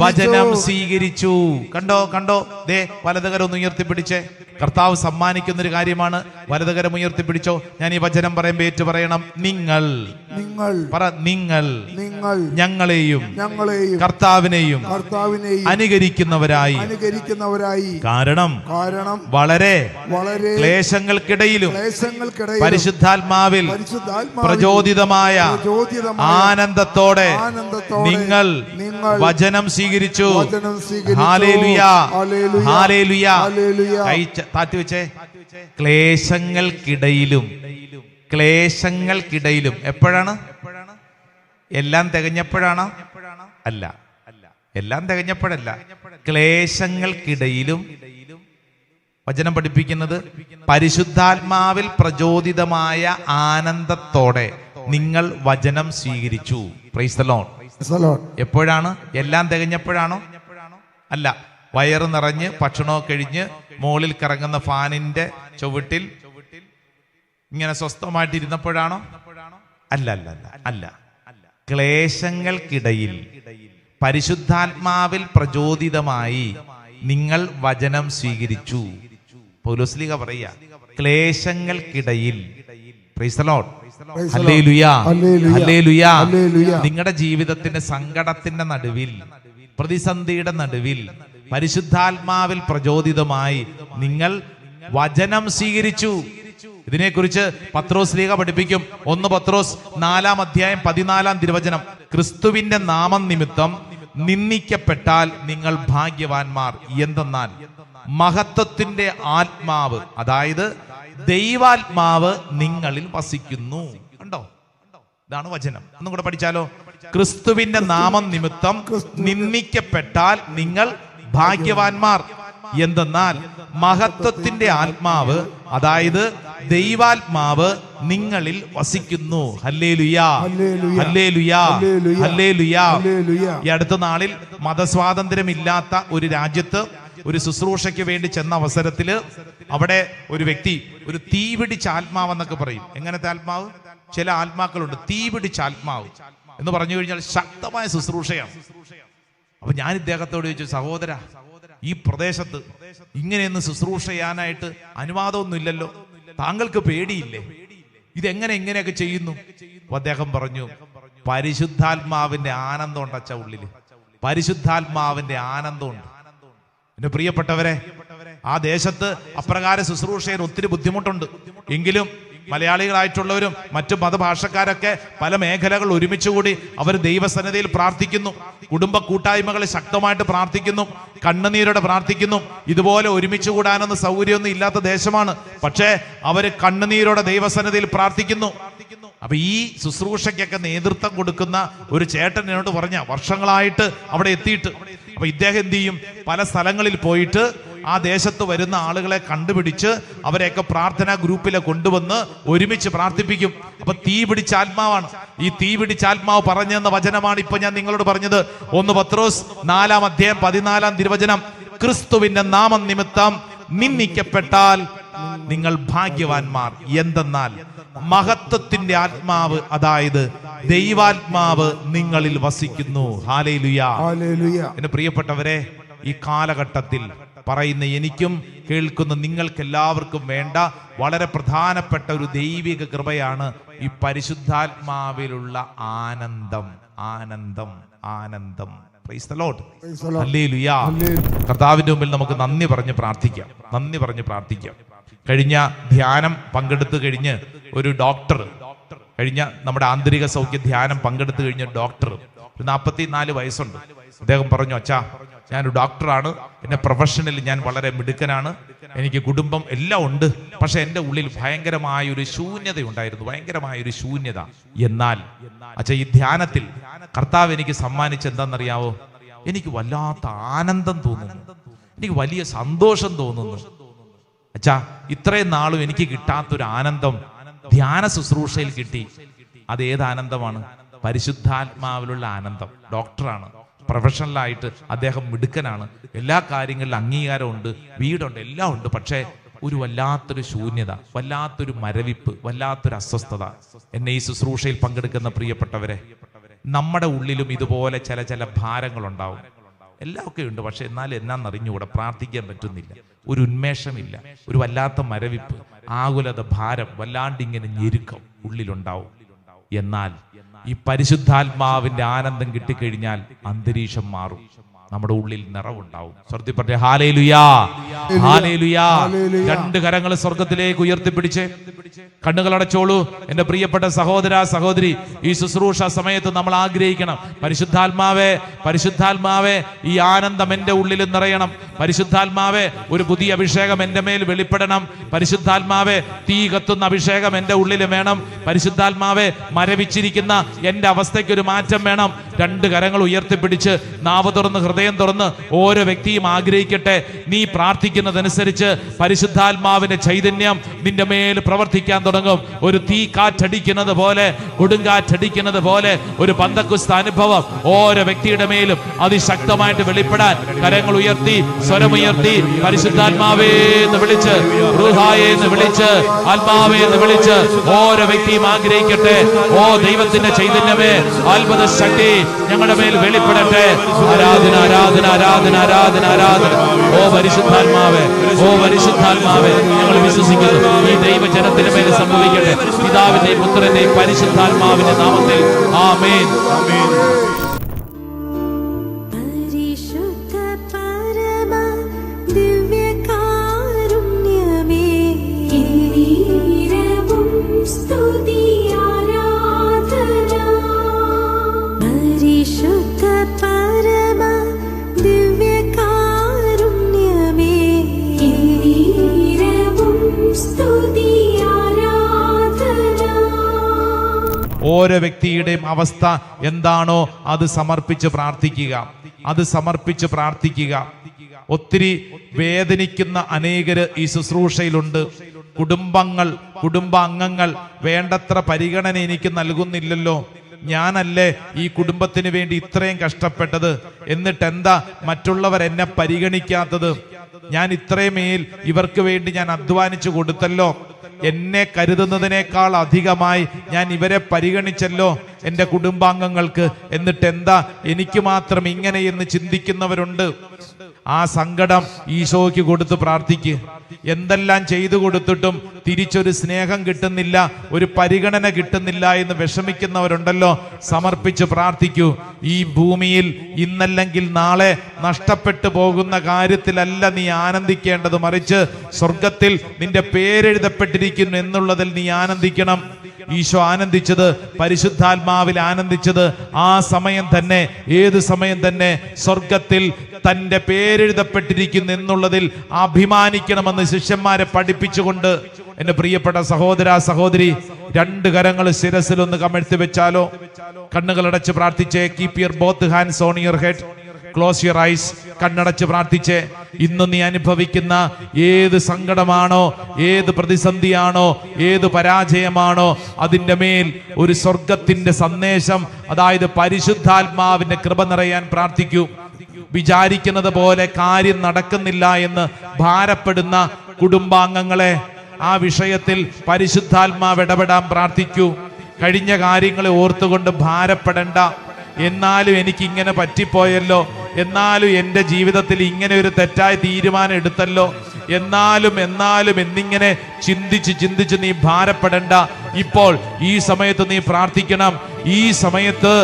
വചനം സ്വീകരിച്ചു. കണ്ടോ, ദേ വലതുകരം ഒന്ന് ഉയർത്തിപ്പിടിച്ചേ. കർത്താവ് സമ്മാനിക്കുന്ന ഒരു കാര്യമാണ്. വലതുകരം ഉയർത്തിപ്പിടിച്ചോ. ഞാൻ ഈ വചനം പറയുമ്പോൾ ഏറ്റു പറയണം. നിങ്ങൾ പറ, നിങ്ങൾ ഞങ്ങളെയും കർത്താവിനെയും അനുകരിക്കുന്നവരായി. കാരണം വളരെ ക്ലേശങ്ങൾക്കിടയിലും പരിശുദ്ധാത്മാവിൽ പ്രചോദിതമായ ആനന്ദത്തോടെ നിങ്ങൾ വചനം സ്വീകരിച്ചു. Hallelujah, hallelujah. കൈ താത്തി വെച്ചേ. ക്ലേശങ്ങൾക്കിടയിലും എപ്പോഴാണ്? എല്ലാം തികഞ്ഞപ്പോഴാണോ? അല്ല, എല്ലാം തികഞ്ഞപ്പോഴല്ല. ക്ലേശങ്ങൾക്കിടയിലും വചനം പഠിപ്പിക്കുന്നത് പരിശുദ്ധാത്മാവിൽ പ്രചോദിതമായ ആനന്ദത്തോടെ നിങ്ങൾ വചനം സ്വീകരിച്ചു. Price the Lord. എപ്പോഴാണ്? എല്ലാം തികഞ്ഞപ്പോഴാണോ? അല്ല. വയറ് നിറഞ്ഞ് ഭക്ഷണമൊക്കെ കഴിഞ്ഞ് മുകളിൽ കറങ്ങുന്ന ഫാനിന്റെ ചുവട്ടിൽ ഇങ്ങനെ സ്വസ്ഥമായിട്ടിരുന്നപ്പോഴാണോ? അല്ല അല്ല അല്ല അല്ല. ക്ലേശങ്ങൾക്കിടയിൽ പരിശുദ്ധാത്മാവിൽ പ്രചോദിതമായി നിങ്ങൾ വചനം സ്വീകരിച്ചു. പൗലോസ്ലീഹ പറയുക, ക്ലേശങ്ങൾക്കിടയിൽ. Praise the lord. Hallelujah, hallelujah. നിങ്ങളുടെ ജീവിതത്തിന്റെ സങ്കടത്തിന്റെ നടുവിൽ, പ്രതിസന്ധിയുടെ നടുവിൽ പരിശുദ്ധാത്മാവിൽ പ്രചോദിതമായി നിങ്ങൾ വചനം സ്വീകരിച്ചു. ഇതിനെക്കുറിച്ച് പത്രോസ് ശ്ലീഹ പഠിപ്പിക്കും. 1 പത്രോസ് 4:14 ക്രിസ്തുവിന്റെ നാമം നിമിത്തം നിന്ദിക്കപ്പെട്ടാൽ നിങ്ങൾ ഭാഗ്യവാന്മാർ. എന്തെന്നാൽ മഹത്വത്തിന്റെ ആത്മാവ്, അതായത് ദൈവാത്മാവ് നിങ്ങളിൽ വസിക്കുന്നു. കണ്ടോ? ഇതാണ് വചനം. ഒന്നും കൂടെ പഠിച്ചാലോ. ക്രിസ്തുവിന്റെ നാമം നിമിത്തം നിന്ദിക്കപ്പെട്ടാൽ നിങ്ങൾ ഭാഗ്യവാന്മാർ. എന്തെന്നാൽ മഹത്വത്തിന്റെ ആത്മാവ്, അതായത് ദൈവാത്മാവ് നിങ്ങളിൽ വസിക്കുന്നു. Hallelujah, hallelujah, hallelujah. ഈ അടുത്ത നാളിൽ മതസ്വാതന്ത്ര്യമില്ലാത്ത ഒരു രാജ്യത്ത് ഒരു ശുശ്രൂഷയ്ക്ക് വേണ്ടി ചെന്ന അവസരത്തില് അവിടെ ഒരു വ്യക്തി ഒരു തീപിടിച്ച ആത്മാവെന്നൊക്കെ പറയും. എങ്ങനത്തെ ആത്മാവ്? ചില ആത്മാക്കളുണ്ട് തീപിടിച്ച ആത്മാവ് എന്ന് പറഞ്ഞു കഴിഞ്ഞാൽ ശക്തമായ ശുശ്രൂഷയാണ്. അപ്പൊ ഞാൻ ഇദ്ദേഹത്തോട് ചോദിച്ചു, സഹോദര, ഈ പ്രദേശത്ത് ഇങ്ങനെയൊന്ന് ശുശ്രൂഷ ചെയ്യാനായിട്ട് അനുവാദമൊന്നും ഇല്ലല്ലോ, താങ്കൾക്ക് പേടിയില്ലേ? ഇതെങ്ങനെ ഇങ്ങനെയൊക്കെ ചെയ്യുന്നു? അപ്പൊ അദ്ദേഹം പറഞ്ഞു, പരിശുദ്ധാത്മാവിന്റെ ആനന്ദം ഉണ്ട് അച്ഛ ഉള്ളില്, പരിശുദ്ധാത്മാവിന്റെ ആനന്ദമുണ്ട്. എന്റെ പ്രിയപ്പെട്ടവരെ, ആ ദേശത്ത് അപ്രകാരം ശുശ്രൂഷ ചെയ്യാൻ ഒത്തിരി ബുദ്ധിമുട്ടുണ്ട്. എങ്കിലും മലയാളികളായിട്ടുള്ളവരും മറ്റു മതഭാഷക്കാരൊക്കെ പല മേഖലകൾ ഒരുമിച്ചുകൂടി അവർ ദൈവസന്നിധിയിൽ പ്രാർത്ഥിക്കുന്നു. കുടുംബ കൂട്ടായ്മകൾ ശക്തമായിട്ട് പ്രാർത്ഥിക്കുന്നു, കണ്ണുനീരോടെ പ്രാർത്ഥിക്കുന്നു. ഇതുപോലെ ഒരുമിച്ച് കൂടാനൊന്നും സൗകര്യമൊന്നും ഇല്ലാത്ത ദേശമാണ്. പക്ഷേ അവര് കണ്ണുനീരോടെ ദൈവസന്നിധിയിൽ പ്രാർത്ഥിക്കുന്നു. അപ്പൊ ഈ ശുശ്രൂഷയ്ക്കൊക്കെ നേതൃത്വം കൊടുക്കുന്ന ഒരു ചേട്ടൻ എന്നോട് പറഞ്ഞ, വർഷങ്ങളായിട്ട് അവിടെ എത്തിയിട്ട്, അപ്പൊ ഇദ്ദേഹം എന്ത് ചെയ്യും? പല സ്ഥലങ്ങളിൽ പോയിട്ട് ആ ദേശത്ത് വരുന്ന ആളുകളെ കണ്ടുപിടിച്ച് അവരെയൊക്കെ പ്രാർത്ഥനാ ഗ്രൂപ്പിലെ കൊണ്ടുവന്ന് ഒരുമിച്ച് പ്രാർത്ഥിപ്പിക്കും. അപ്പൊ തീ പിടിച്ച ആത്മാവാണ്. ഈ തീ പിടിച്ച ആത്മാവ് പറഞ്ഞെന്ന വചനമാണ് ഇപ്പൊ ഞാൻ നിങ്ങളോട് പറഞ്ഞത്. 1 പത്രോസ് 4:14 ക്രിസ്തുവിന്റെ നാമം നിമിത്തം നിന്ദിക്കപ്പെട്ടാൽ നിങ്ങൾ ഭാഗ്യവാന്മാർ. എന്തെന്നാൽ മഹത്വത്തിന്റെ ആത്മാവ്, അതായത് ദൈവാത്മാവ് നിങ്ങളിൽ വസിക്കുന്നു. Hallelujah, hallelujah. എന്റെ പ്രിയപ്പെട്ടവരെ, ഈ കാലഘട്ടത്തിൽ പറയുന്ന എനിക്കും കേൾക്കുന്ന നിങ്ങൾക്ക് എല്ലാവർക്കും വേണ്ട വളരെ പ്രധാനപ്പെട്ട ഒരു ദൈവിക കൃപയാണ് ഈ പരിശുദ്ധാത്മാവിലുള്ള ആനന്ദം. ആനന്ദം, ആനന്ദം. Price the lord. ഹല്ലേലൂയ. കർത്താവിന്റെ മുമ്പിൽ നമുക്ക് നന്ദി പറഞ്ഞ് പ്രാർത്ഥിക്കാം, നന്ദി പറഞ്ഞ് പ്രാർത്ഥിക്കാം. കഴിഞ്ഞ ധ്യാനം പങ്കെടുത്തു കഴിഞ്ഞ് ഒരു ഡോക്ടർ, കഴിഞ്ഞ നമ്മുടെ ആന്തരിക സൗഖ്യ ധ്യാനം പങ്കെടുത്തു കഴിഞ്ഞ ഡോക്ടർ, 44 വയസ്സുണ്ട്. അദ്ദേഹം പറഞ്ഞു, അച്ഛാ, ഞാനൊരു ഡോക്ടറാണ്, എന്റെ പ്രൊഫഷനിൽ ഞാൻ വളരെ മിടുക്കനാണ്, എനിക്ക് കുടുംബം എല്ലാം ഉണ്ട്, പക്ഷെ എൻ്റെ ഉള്ളിൽ ഭയങ്കരമായ ഒരു ശൂന്യത ഉണ്ടായിരുന്നു, ഭയങ്കരമായ ഒരു ശൂന്യത. എന്നാൽ അച്ഛാ, ഈ ധ്യാനത്തിൽ കർത്താവ് എനിക്ക് സമ്മാനിച്ച എന്താണെന്നറിയാവോ? എനിക്ക് വല്ലാത്ത ആനന്ദം തോന്നുന്നു, എനിക്ക് വലിയ സന്തോഷം തോന്നുന്നു. അച്ഛാ, ഇത്രയും നാളും എനിക്ക് കിട്ടാത്തൊരു ആനന്ദം ധ്യാന ശുശ്രൂഷയിൽ കിട്ടി. അത് ഏത് ആനന്ദമാണ്? പരിശുദ്ധാത്മാവിലുള്ള ആനന്ദം. ഡോക്ടറാണ്, പ്രൊഫഷണലായിട്ട് അദ്ദേഹം മിടുക്കനാണ്, എല്ലാ കാര്യങ്ങളിലും അംഗീകാരമുണ്ട്, വീടുണ്ട്, എല്ലാം ഉണ്ട്. പക്ഷേ ഒരു വല്ലാത്തൊരു ശൂന്യത, വല്ലാത്തൊരു മരവിപ്പ്, വല്ലാത്തൊരു അസ്വസ്ഥത. എന്നെ ഈ ശുശ്രൂഷയിൽ പങ്കെടുക്കുന്ന പ്രിയപ്പെട്ടവരെ, നമ്മുടെ ഉള്ളിലും ഇതുപോലെ ചില ഭാരങ്ങളുണ്ടാവും. എല്ലാം ഒക്കെ ഉണ്ട്, പക്ഷെ എന്നാലും എന്നാന്നറിഞ്ഞുകൂടെ പ്രാർത്ഥിക്കാൻ പറ്റുന്നില്ല. ഒരു ഉന്മേഷമില്ല, ഒരു വല്ലാത്ത മരവിപ്പ്, ആകുലത, ഭാരം, വല്ലാണ്ടിങ്ങനെ ഞെരുക്കം ഉള്ളിലുണ്ടാവും. എന്നാൽ ഈ പരിശുദ്ധാത്മാവിന്റെ ആനന്ദം കിട്ടിക്കഴിഞ്ഞാൽ അന്തരീക്ഷം മാറും, നമ്മുടെ ഉള്ളിൽ നിറവുണ്ടാവും. സ്വർഗ്ഗത്തിൽ പറഞ്ഞേ ഹല്ലേലൂയാ, ഹല്ലേലൂയാ. രണ്ട് കരങ്ങൾ സ്വർഗത്തിലേക്ക് ഉയർത്തിപ്പിടിച്ച് കണ്ണുകൾ അടച്ചോളൂ. എന്റെ പ്രിയപ്പെട്ട സഹോദര സഹോദരി, ഈ ശുശ്രൂഷ സമയത്ത് നമ്മൾ ആഗ്രഹിക്കണം, പരിശുദ്ധാത്മാവേ, പരിശുദ്ധാത്മാവേ, ഈ ആനന്ദം എന്റെ ഉള്ളിൽ നിറയണം. പരിശുദ്ധാത്മാവേ, ഒരു പുതിയ അഭിഷേകം എന്റെ മേൽ വെളിപ്പെടണം. പരിശുദ്ധാത്മാവേ, തീ കത്തുന്ന അഭിഷേകം എന്റെ ഉള്ളിൽ വേണം. പരിശുദ്ധാത്മാവേ, മരവിച്ചിരിക്കുന്ന എന്റെ അവസ്ഥയ്ക്ക് ഒരു മാറ്റം വേണം. രണ്ട് കരങ്ങൾ ഉയർത്തിപ്പിടിച്ച് നാവ് തുറന്ന് ഹൃദയം തുറന്ന് ഓരോ വ്യക്തിയും ആഗ്രഹിക്കട്ടെ. നീ പ്രാർത്ഥിക്കുന്നതനുസരിച്ച് പരിശുദ്ധാത്മാവിന്റെ ചൈതന്യം നിന്റെ മേൽ പ്രവർത്തിക്കാൻ തുടങ്ങും. ഒരു തീ കാറ്റടിക്കുന്നത് പോലെ, കൊടുങ്കാറ്റടിക്കുന്നത് പോലെ ഒരു പന്തക്കുസ്ത അനുഭവം ഓരോ വ്യക്തിയുടെ മേലും അതിശക്തമായിട്ട് വെളിപ്പെടാൻ കരങ്ങൾ ഉയർത്തി, സ്വരമുയർത്തി പരിശുദ്ധാത്മാവേ എന്ന് വിളിച്ച്, റൂഹായേ എന്ന് വിളിച്ച്, ആത്മാവേ എന്ന് വിളിച്ച് ഓരോ വ്യക്തിയും ആഗ്രഹിക്കട്ടെ. ഓ ദൈവത്തിന്റെ ചൈതന്യമേ, അത്ഭുത ശക്തി ഞങ്ങളുടെ മേൽ വെളിപ്പെടട്ടെ. ആരാധന, ആരാധന, ആരാധന, ആരാധന, ആരാധന. ഓ പരിശുദ്ധാത്മാവേ, ഓ പരിശുദ്ധാത്മാവേ, ഞങ്ങൾ വിശ്വസിക്കുന്നു ഈ ദൈവജനത്തിന് മേൽ സംഭവിക്കട്ടെ. പിതാവിന്റെയും പുത്രന്റെയും പരിശുദ്ധാത്മാവിന്റെ നാമത്തിൽ ആമേൻ. ഓരോ വ്യക്തിയുടെയും അവസ്ഥ എന്താണോ അത് സമർപ്പിച്ച് പ്രാർത്ഥിക്കുക, അത് സമർപ്പിച്ച് പ്രാർത്ഥിക്കുക. ഒത്തിരി വേദനിക്കുന്ന അനേകര് ഈ ശുശ്രൂഷയിലുണ്ട്. കുടുംബാംഗങ്ങൾ വേണ്ടത്ര പരിഗണന എനിക്ക് നൽകുന്നില്ലല്ലോ, ഞാനല്ലേ ഈ കുടുംബത്തിന് വേണ്ടി ഇത്രയും കഷ്ടപ്പെട്ടത്, എന്നിട്ട് എന്താ മറ്റുള്ളവർ എന്നെ പരിഗണിക്കാത്തത്? ഞാൻ ഇത്രയുമേൽ ഇവർക്ക് വേണ്ടി ഞാൻ അധ്വാനിച്ചു കൊടുത്തല്ലോ, എന്നെ കരുതുന്നതിനേക്കാൾ അധികമായി ഞാൻ ഇവരെ പരിഗണിച്ചല്ലോ എൻ്റെ കുടുംബാംഗങ്ങൾക്ക്, എന്നിട്ട് എന്താ എനിക്ക് മാത്രം ഇങ്ങനെ എന്ന് ചിന്തിക്കുന്നവരുണ്ട്. ആ സങ്കടം ഈശോയ്ക്ക് കൊടുത്ത് പ്രാർത്ഥിക്ക്. എന്തെല്ലാം ചെയ്തു കൊടുത്തിട്ടും തിരിച്ചൊരു സ്നേഹം കിട്ടുന്നില്ല, ഒരു പരിഗണന കിട്ടുന്നില്ല എന്ന് വിഷമിക്കുന്നവരുണ്ടല്ലോ, സമർപ്പിച്ച് പ്രാർത്ഥിക്കൂ. ഈ ഭൂമിയിൽ ഇന്നല്ലെങ്കിൽ നാളെ നഷ്ടപ്പെട്ടു പോകുന്ന കാര്യത്തിലല്ല നീ ആനന്ദിക്കേണ്ടത്, മറിച്ച് സ്വർഗത്തിൽ നിന്റെ പേരെഴുതപ്പെട്ടിരിക്കുന്നു എന്നുള്ളതിൽ നീ ആനന്ദിക്കണം. ഈശോ ആനന്ദിച്ചത്, പരിശുദ്ധാത്മാവിൽ ആനന്ദിച്ചത് ആ സമയം തന്നെ, ഏത് സമയം തന്നെ സ്വർഗത്തിൽ തന്റെ പേരെഴുതപ്പെട്ടിരിക്കുന്നു എന്നുള്ളതിൽ അഭിമാനിക്കണമെന്ന് ശിഷ്യന്മാരെ പഠിപ്പിച്ചുകൊണ്ട്, എന്റെ പ്രിയപ്പെട്ട സഹോദര സഹോദരി, രണ്ട് കരങ്ങൾ ശിരസിൽ ഒന്ന് കമഴ്ത്തി വെച്ചാലോ, കണ്ണുകൾ അടച്ച് പ്രാർത്ഥിച്ചേ. Keep your both hands on your head, close your eyes. കണ്ണടച്ച് പ്രാർത്ഥിച്ചേ. ഇന്ന് നീ അനുഭവിക്കുന്ന ഏത് സങ്കടമാണോ, ഏത് പ്രതിസന്ധിയാണോ, ഏത് പരാജയമാണോ, അതിൻ്റെ മേൽ ഒരു സ്വർഗത്തിന്റെ സന്ദേശം, അതായത് പരിശുദ്ധാത്മാവിന്റെ കൃപ നിറയാൻ പ്രാർത്ഥിക്കൂ. വിചാരിക്കുന്നത് പോലെ കാര്യം നടക്കുന്നില്ല എന്ന് ഭാരപ്പെടുന്ന കുടുംബാംഗങ്ങളെ ആ വിഷയത്തിൽ പരിശുദ്ധാത്മാവ് ഇടപെടാൻ പ്രാർത്ഥിക്കൂ. കഴിഞ്ഞ കാര്യങ്ങളെ ഓർത്തുകൊണ്ട് ഭാരപ്പെടണ്ട. എന്നാലും എനിക്ക് ഇങ്ങനെ പറ്റിപ്പോയല്ലോ, എന്നാലും എൻ്റെ ജീവിതത്തിൽ ഇങ്ങനെ ഒരു തെറ്റായ തീരുമാനം എടുത്തല്ലോ, എന്നാലും എന്നിങ്ങനെ ചിന്തിച്ച് നീ ഭാരപ്പെടണ്ട. ഇപ്പോൾ ഈ സമയത്ത് നീ പ്രാർത്ഥിക്കണം. ഈ സമയത്ത്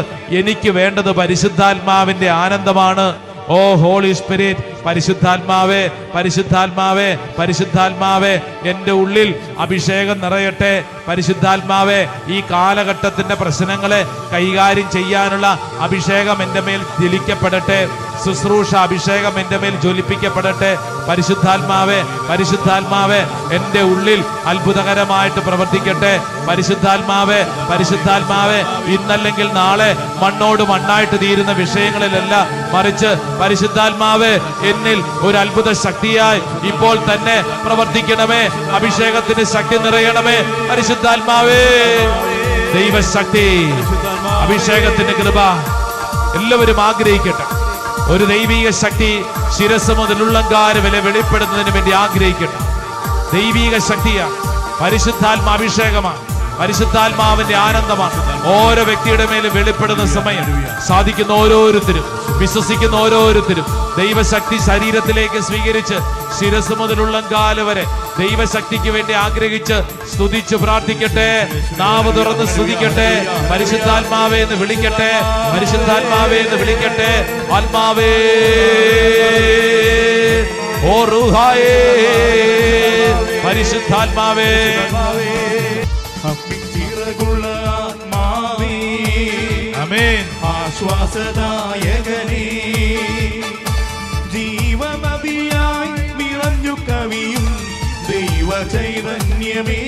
എനിക്ക് വേണ്ടത് പരിശുദ്ധാത്മാവിന്റെ ആനന്ദമാണ്. ഓ ഹോളി സ്പിരിറ്റ്, പരിശുദ്ധാത്മാവേ, പരിശുദ്ധാത്മാവേ, പരിശുദ്ധാത്മാവേ, എൻ്റെ ഉള്ളിൽ അഭിഷേകം നിറയട്ടെ. പരിശുദ്ധാത്മാവേ, ഈ കാലഘട്ടത്തിന്റെ പ്രശ്നങ്ങളെ കൈകാര്യം ചെയ്യാനുള്ള അഭിഷേകം എൻ്റെ മേൽ ജ്വലിക്കപ്പെടട്ടെ. ശുശ്രൂഷ അഭിഷേകം എൻ്റെ മേൽ ജ്വലിപ്പിക്കപ്പെടട്ടെ. പരിശുദ്ധാത്മാവേ, പരിശുദ്ധാത്മാവേ, എൻ്റെ ഉള്ളിൽ അത്ഭുതകരമായിട്ട് പ്രവർത്തിക്കട്ടെ. പരിശുദ്ധാത്മാവേ, പരിശുദ്ധാത്മാവേ, ഇന്നല്ലെങ്കിൽ നാളെ മണ്ണോട് മണ്ണായിട്ട് തീരുന്ന വിഷയങ്ങളിലല്ല, മറിച്ച് പരിശുദ്ധാത്മാവേ, എന്നിൽ ഒരു അത്ഭുത ശക്തിയായി ഇപ്പോൾ തന്നെ പ്രവർത്തിക്കണമേ. അഭിഷേകത്തിന്റെ ശക്തി നിറയണമേ. പരിശുദ്ധാത്മാവേ, ദൈവശക്തി, അഭിഷേകത്തിന്റെ കൃപ എല്ലാവരും ആഗ്രഹിക്കട്ടെ. ഒരു ദൈവിക ശക്തി ശിരസ് മുതൽ ഉള്ളങ്കാര വരെ വെളിപ്പെടുന്നതിന് വേണ്ടി ആഗ്രഹിക്കട്ടെ. ദൈവിക ശക്തിയാണ്, പരിശുദ്ധാത്മാഭിഷേകമാണ്. പരിശുദ്ധാത്മാവിന്റെ ആനന്ദമാണ് ഓരോ വ്യക്തിയുടെ മേലും വെളിപ്പെടുന്ന സമയം. സാധിക്കുന്ന ഓരോരുത്തരും, വിശ്വസിക്കുന്ന ഓരോരുത്തരും ദൈവശക്തി ശരീരത്തിലേക്ക് സ്വീകരിച്ച് ശിരസ് മുതൽ ഉള്ളംകാല് വരെ ദൈവശക്തിക്ക് വേണ്ടി ആഗ്രഹിച്ച് സ്തുതിച്ച് പ്രാർത്ഥിക്കട്ടെ. നാവ് തുറന്ന് സ്തുതിക്കട്ടെ. പരിശുദ്ധാത്മാവേ എന്ന് വിളിക്കട്ടെ. പരിശുദ്ധാത്മാവേ എന്ന് വിളിക്കട്ടെ. ആത്മാവേ, ഓ റൂഹായേ, പരിശുദ്ധാത്മാവേ. ചിറകുള്ള ആത്മാവേ, ആമേൻ. ആശ്വാസദായകനേ, ജീവനദിയായി നിറഞ്ഞു കവിയും ദൈവ ചൈതന്യമേ,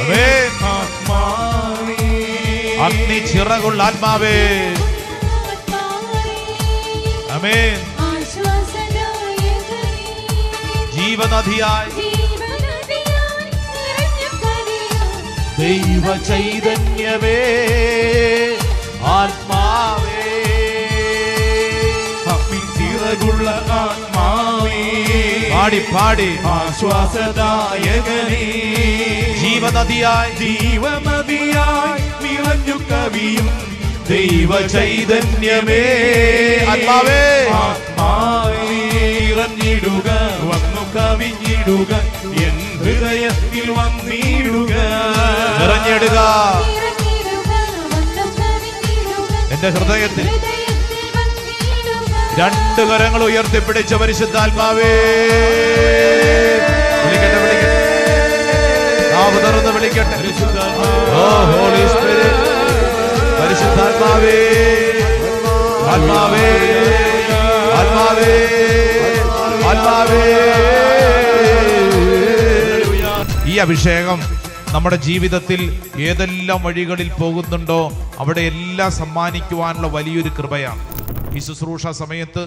ആമേൻ. ആത്മാവേ, അഗ്നി ചിറകുള്ള ആത്മാവേ, ആമേൻ. ജീവനദിയായി ദൈവ ചൈതന്യമേ, ആത്മാവേ, ചിറകുള്ള ആത്മാവേ, പാടി പാടി. ആശ്വാസദായകനേ, ജീവനദിയായി ജീവനദിയായി നിറഞ്ഞു കവിയും ദൈവ ചൈതന്യമേ, ആത്മാവേ, ആത്മാവേ, ഇറങ്ങിടുക, വന്നു കവിഞ്ഞിടുക, എൻ ഹൃദയത്തിൽ വന്നിടുക, നിറഞ്ഞിടുക എന്റെ ഹൃദയത്തിൽ. രണ്ട് കരങ്ങൾ ഉയർത്തിപ്പിടിച്ച പരിശുദ്ധാത്മാവേ, വിളിക്കട്ടെ, വിളിക്കട്ടെ, നാവ് തുറന്ന് വിളിക്കട്ടെ. ഓ ഹോളി സ്പിരിറ്റ്, പരിശുദ്ധാത്മാവേ, ആത്മാവേ, ആത്മാവേ, ആത്മാവേ. ഈ അഭിഷേകം നമ്മുടെ ജീവിതത്തിൽ ഏതെല്ലാം വഴികളിൽ പോകുന്നുണ്ടോ അവിടെ എല്ലാം സമ്മാനിക്കുവാനുള്ള വലിയൊരു കൃപയാണ്. ഈ ശുശ്രൂഷ സമയത്ത്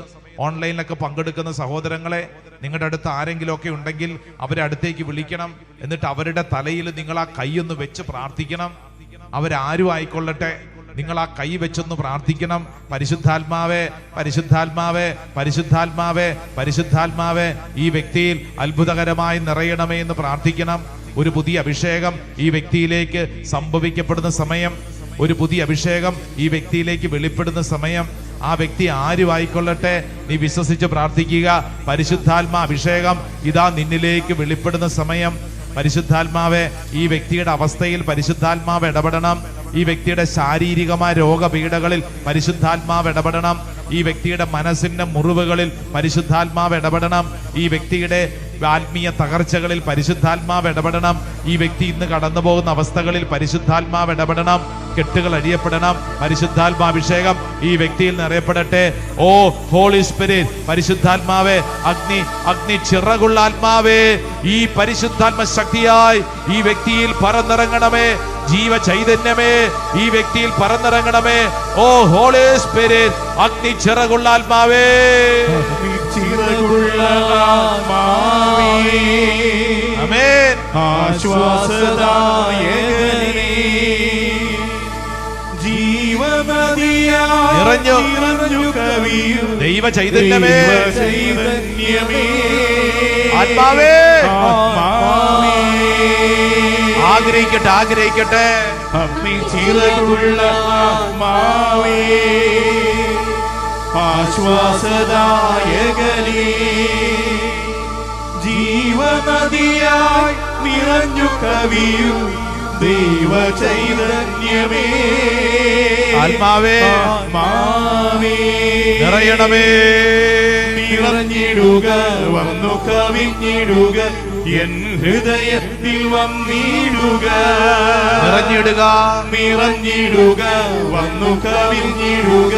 ഓൺലൈനിലൊക്കെ പങ്കെടുക്കുന്ന സഹോദരങ്ങളെ, നിങ്ങളുടെ അടുത്ത് ആരെങ്കിലുമൊക്കെ ഉണ്ടെങ്കിൽ അവരെ അടുത്തേക്ക് വിളിക്കണം. എന്നിട്ട് അവരുടെ തലയിൽ നിങ്ങൾ ആ കൈയൊന്ന് വെച്ച് പ്രാർത്ഥിക്കണം. അവരാരും ആയിക്കൊള്ളട്ടെ, നിങ്ങൾ ആ കൈ വെച്ചൊന്ന് പ്രാർത്ഥിക്കണം. പരിശുദ്ധാത്മാവേ, പരിശുദ്ധാത്മാവേ, പരിശുദ്ധാത്മാവേ, പരിശുദ്ധാത്മാവേ, ഈ വ്യക്തിയിൽ അത്ഭുതകരമായി നിറയണമേ എന്ന് പ്രാർത്ഥിക്കണം. ഒരു പുതിയ അഭിഷേകം ഈ വ്യക്തിയിലേക്ക് സംഭവിക്കപ്പെടുന്ന സമയം, ഒരു പുതിയ അഭിഷേകം ഈ വ്യക്തിയിലേക്ക് വെളിപ്പെടുന്ന സമയം, ആ വ്യക്തി ആരും ആയിക്കൊള്ളട്ടെ, നീ വിശ്വസിച്ച് പ്രാർത്ഥിക്കുക. പരിശുദ്ധാത്മാ അഭിഷേകം ഇതാ നിന്നിലേക്ക് വെളിപ്പെടുന്ന സമയം. പരിശുദ്ധാത്മാവെ, ഈ വ്യക്തിയുടെ അവസ്ഥയിൽ പരിശുദ്ധാത്മാവ് ഇടപെടണം. ഈ വ്യക്തിയുടെ ശാരീരികമായ രോഗപീഠകളിൽ പരിശുദ്ധാത്മാവ് ഇടപെടണം. ഈ വ്യക്തിയുടെ മനസ്സിന്റെ മുറിവുകളിൽ പരിശുദ്ധാത്മാവ് ഇടപെടണം. ഈ വ്യക്തിയുടെ ആത്മീയ തകർച്ചകളിൽ പരിശുദ്ധാത്മാവ് ഇടപെടണം. ഈ വ്യക്തി ഇന്ന് കടന്നു പോകുന്ന അവസ്ഥകളിൽ പരിശുദ്ധാത്മാവ് ഇടപെടണം. കെട്ടുകൾ അഴിയപ്പെടണം. പരിശുദ്ധാത്മാഭിഷേകം ഈ വ്യക്തിയിൽ നിറയപ്പെടട്ടെ. ഓ ഹോളി സ്പിരിറ്റ്, പരിശുദ്ധാത്മാവേ, അഗ്നി അഗ്നി ചിറകുള്ള ആത്മാവേ, ഈ പരിശുദ്ധാത്മ ശക്തിയായി ഈ വ്യക്തിയിൽ പറന്നിറങ്ങണമേ. ജീവ ചൈതന്യമേ, ഈ വ്യക്തിയിൽ പറന്നിറങ്ങണമേ. ഓ ഹോളി സ്പിരിറ്റ്, അഗ്നി ചിറകുള്ള ആത്മാവേ, ചിറകുള്ള ആത്മാവേ, ആമേൻ. ആശ്വാസദായകനേ, ജീവനദിയായി നിറഞ്ഞു കവിയും ദൈവ ചൈതന്യമേ, ആത്മാവേ, ആത്മാവേ, ആഗ്രഹിക്കട്ടെ, ആഗ്രഹിക്കട്ടെ. അഗ്നി ചിറകുള്ള ആത്മാവേ, ആശ്വാസദായകനേ, ജീവനദിയായി നിറഞ്ഞു കവിയും ദൈവ ചൈതന്യമേ, ആത്മാവേ, ആത്മാവേ, നിറയണമേ. നിറഞ്ഞിടുക, വന്നു കവിഞ്ഞിടുക, എൻ ഹൃദയത്തിൽ വന്നിടുക, നിറഞ്ഞിടുക, നിറഞ്ഞിടുക, വന്നു കവിഞ്ഞിടുക,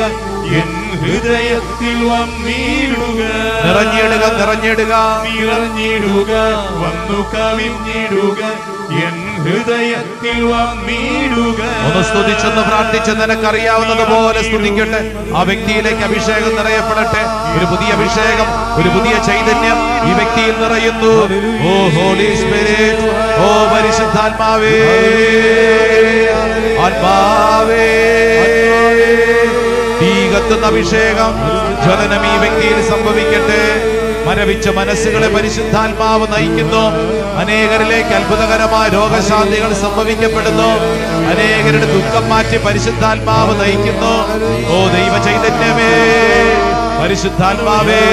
എൻ ഹൃദയത്തിൽ വന്നിടുക, നിറഞ്ഞിടുക, നിറഞ്ഞിടുക, നിറഞ്ഞിടുക, വന്നു കവിഞ്ഞിടുക, എൻ ഹൃദയത്തിൽ വന്നിടുക. ഒന്ന് സ്തുതിച്ചെന്ന് പ്രാർത്ഥിച്ച് നിനക്കറിയാവുന്നതുപോലെ സ്തുതിക്കട്ടെ. ആ വ്യക്തിയിലേക്ക് അഭിഷേകം നിറയപ്പെടട്ടെ. ഒരു പുതിയ അഭിഷേകം, ഒരു പുതിയ ചൈതന്യം ഈ വ്യക്തിയിൽ നിറയുന്നു. ഓ ഹോളി സ്പിരിറ്റ്, ഓ പരിശുദ്ധാത്മാവേ, ആത്മാവേ, തീ കത്തുന്ന അഭിഷേകം, ജ്വലനം ഈ വ്യക്തിയിൽ സംഭവിക്കട്ടെ. മരവിച്ച മനസ്സുകളെ പരിശുദ്ധാത്മാവ് നയിക്കുന്നു. അനേകരിലേക്ക് അത്ഭുതകരമായ രോഗശാന്തികൾ സംഭവിക്കപ്പെടുന്നു. അനേകരുടെ ദുഃഖം മാറ്റി പരിശുദ്ധാത്മാവ് നയിക്കുന്നു. ഓ ദൈവ ചൈതന്യമേ, പരിശുദ്ധാത്മാവേ,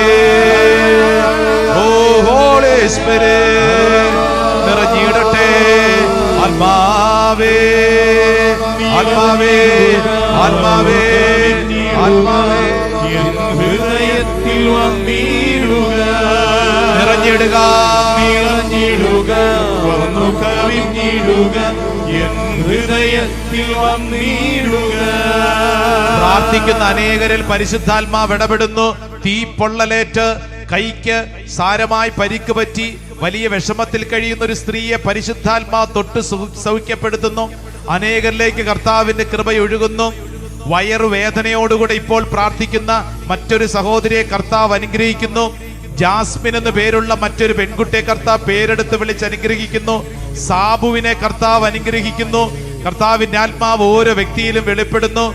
ഓ ഹോളി സ്പിരിറ്റ് നിറഞ്ഞിടട്ടെ. ആത്മാവേ, ആത്മാവേ, ആത്മാവേ, ആത്മാവേ, ഹൃദയത്തിൽ വന്നിടുക, നിറഞ്ഞിടുക, നിറഞ്ഞിടുക, വന്നു കവിഞ്ഞിടുക, എൻ ഹൃദയത്തിൽ വന്നിടുക. പ്രാർത്ഥിക്കുന്ന അനേകരിൽ പരിശുദ്ധാത്മാവ് ഇടപെടുന്നു. തീ പൊള്ളലേറ്റ് കൈക്ക് സാരമായി പരിക്ക് പറ്റി വലിയ വിഷമത്തിൽ കഴിയുന്ന ഒരു സ്ത്രീയെ പരിശുദ്ധാത്മാവ് തൊട്ട് സൗഖ്യപ്പെടുത്തുന്നു. അനേകരിലേക്ക് കർത്താവിന്റെ കൃപയൊഴുകുന്നു. വയറുവേദനയോടുകൂടെ ഇപ്പോൾ പ്രാർത്ഥിക്കുന്ന മറ്റൊരു സഹോദരിയെ കർത്താവ് അനുഗ്രഹിക്കുന്നു. ജാസ്മിൻ എന്ന് പേരുള്ള മറ്റൊരു പെൺകുട്ടിയെ കർത്താവ് പേരെടുത്ത് വിളിച്ച് അനുഗ്രഹിക്കുന്നു. സാബുവിനെ കർത്താവ് അനുഗ്രഹിക്കുന്നു. കർത്താവിന്റെ ആത്മാവ് ഓരോ വ്യക്തിയിലും വെളിപ്പെടുന്നു.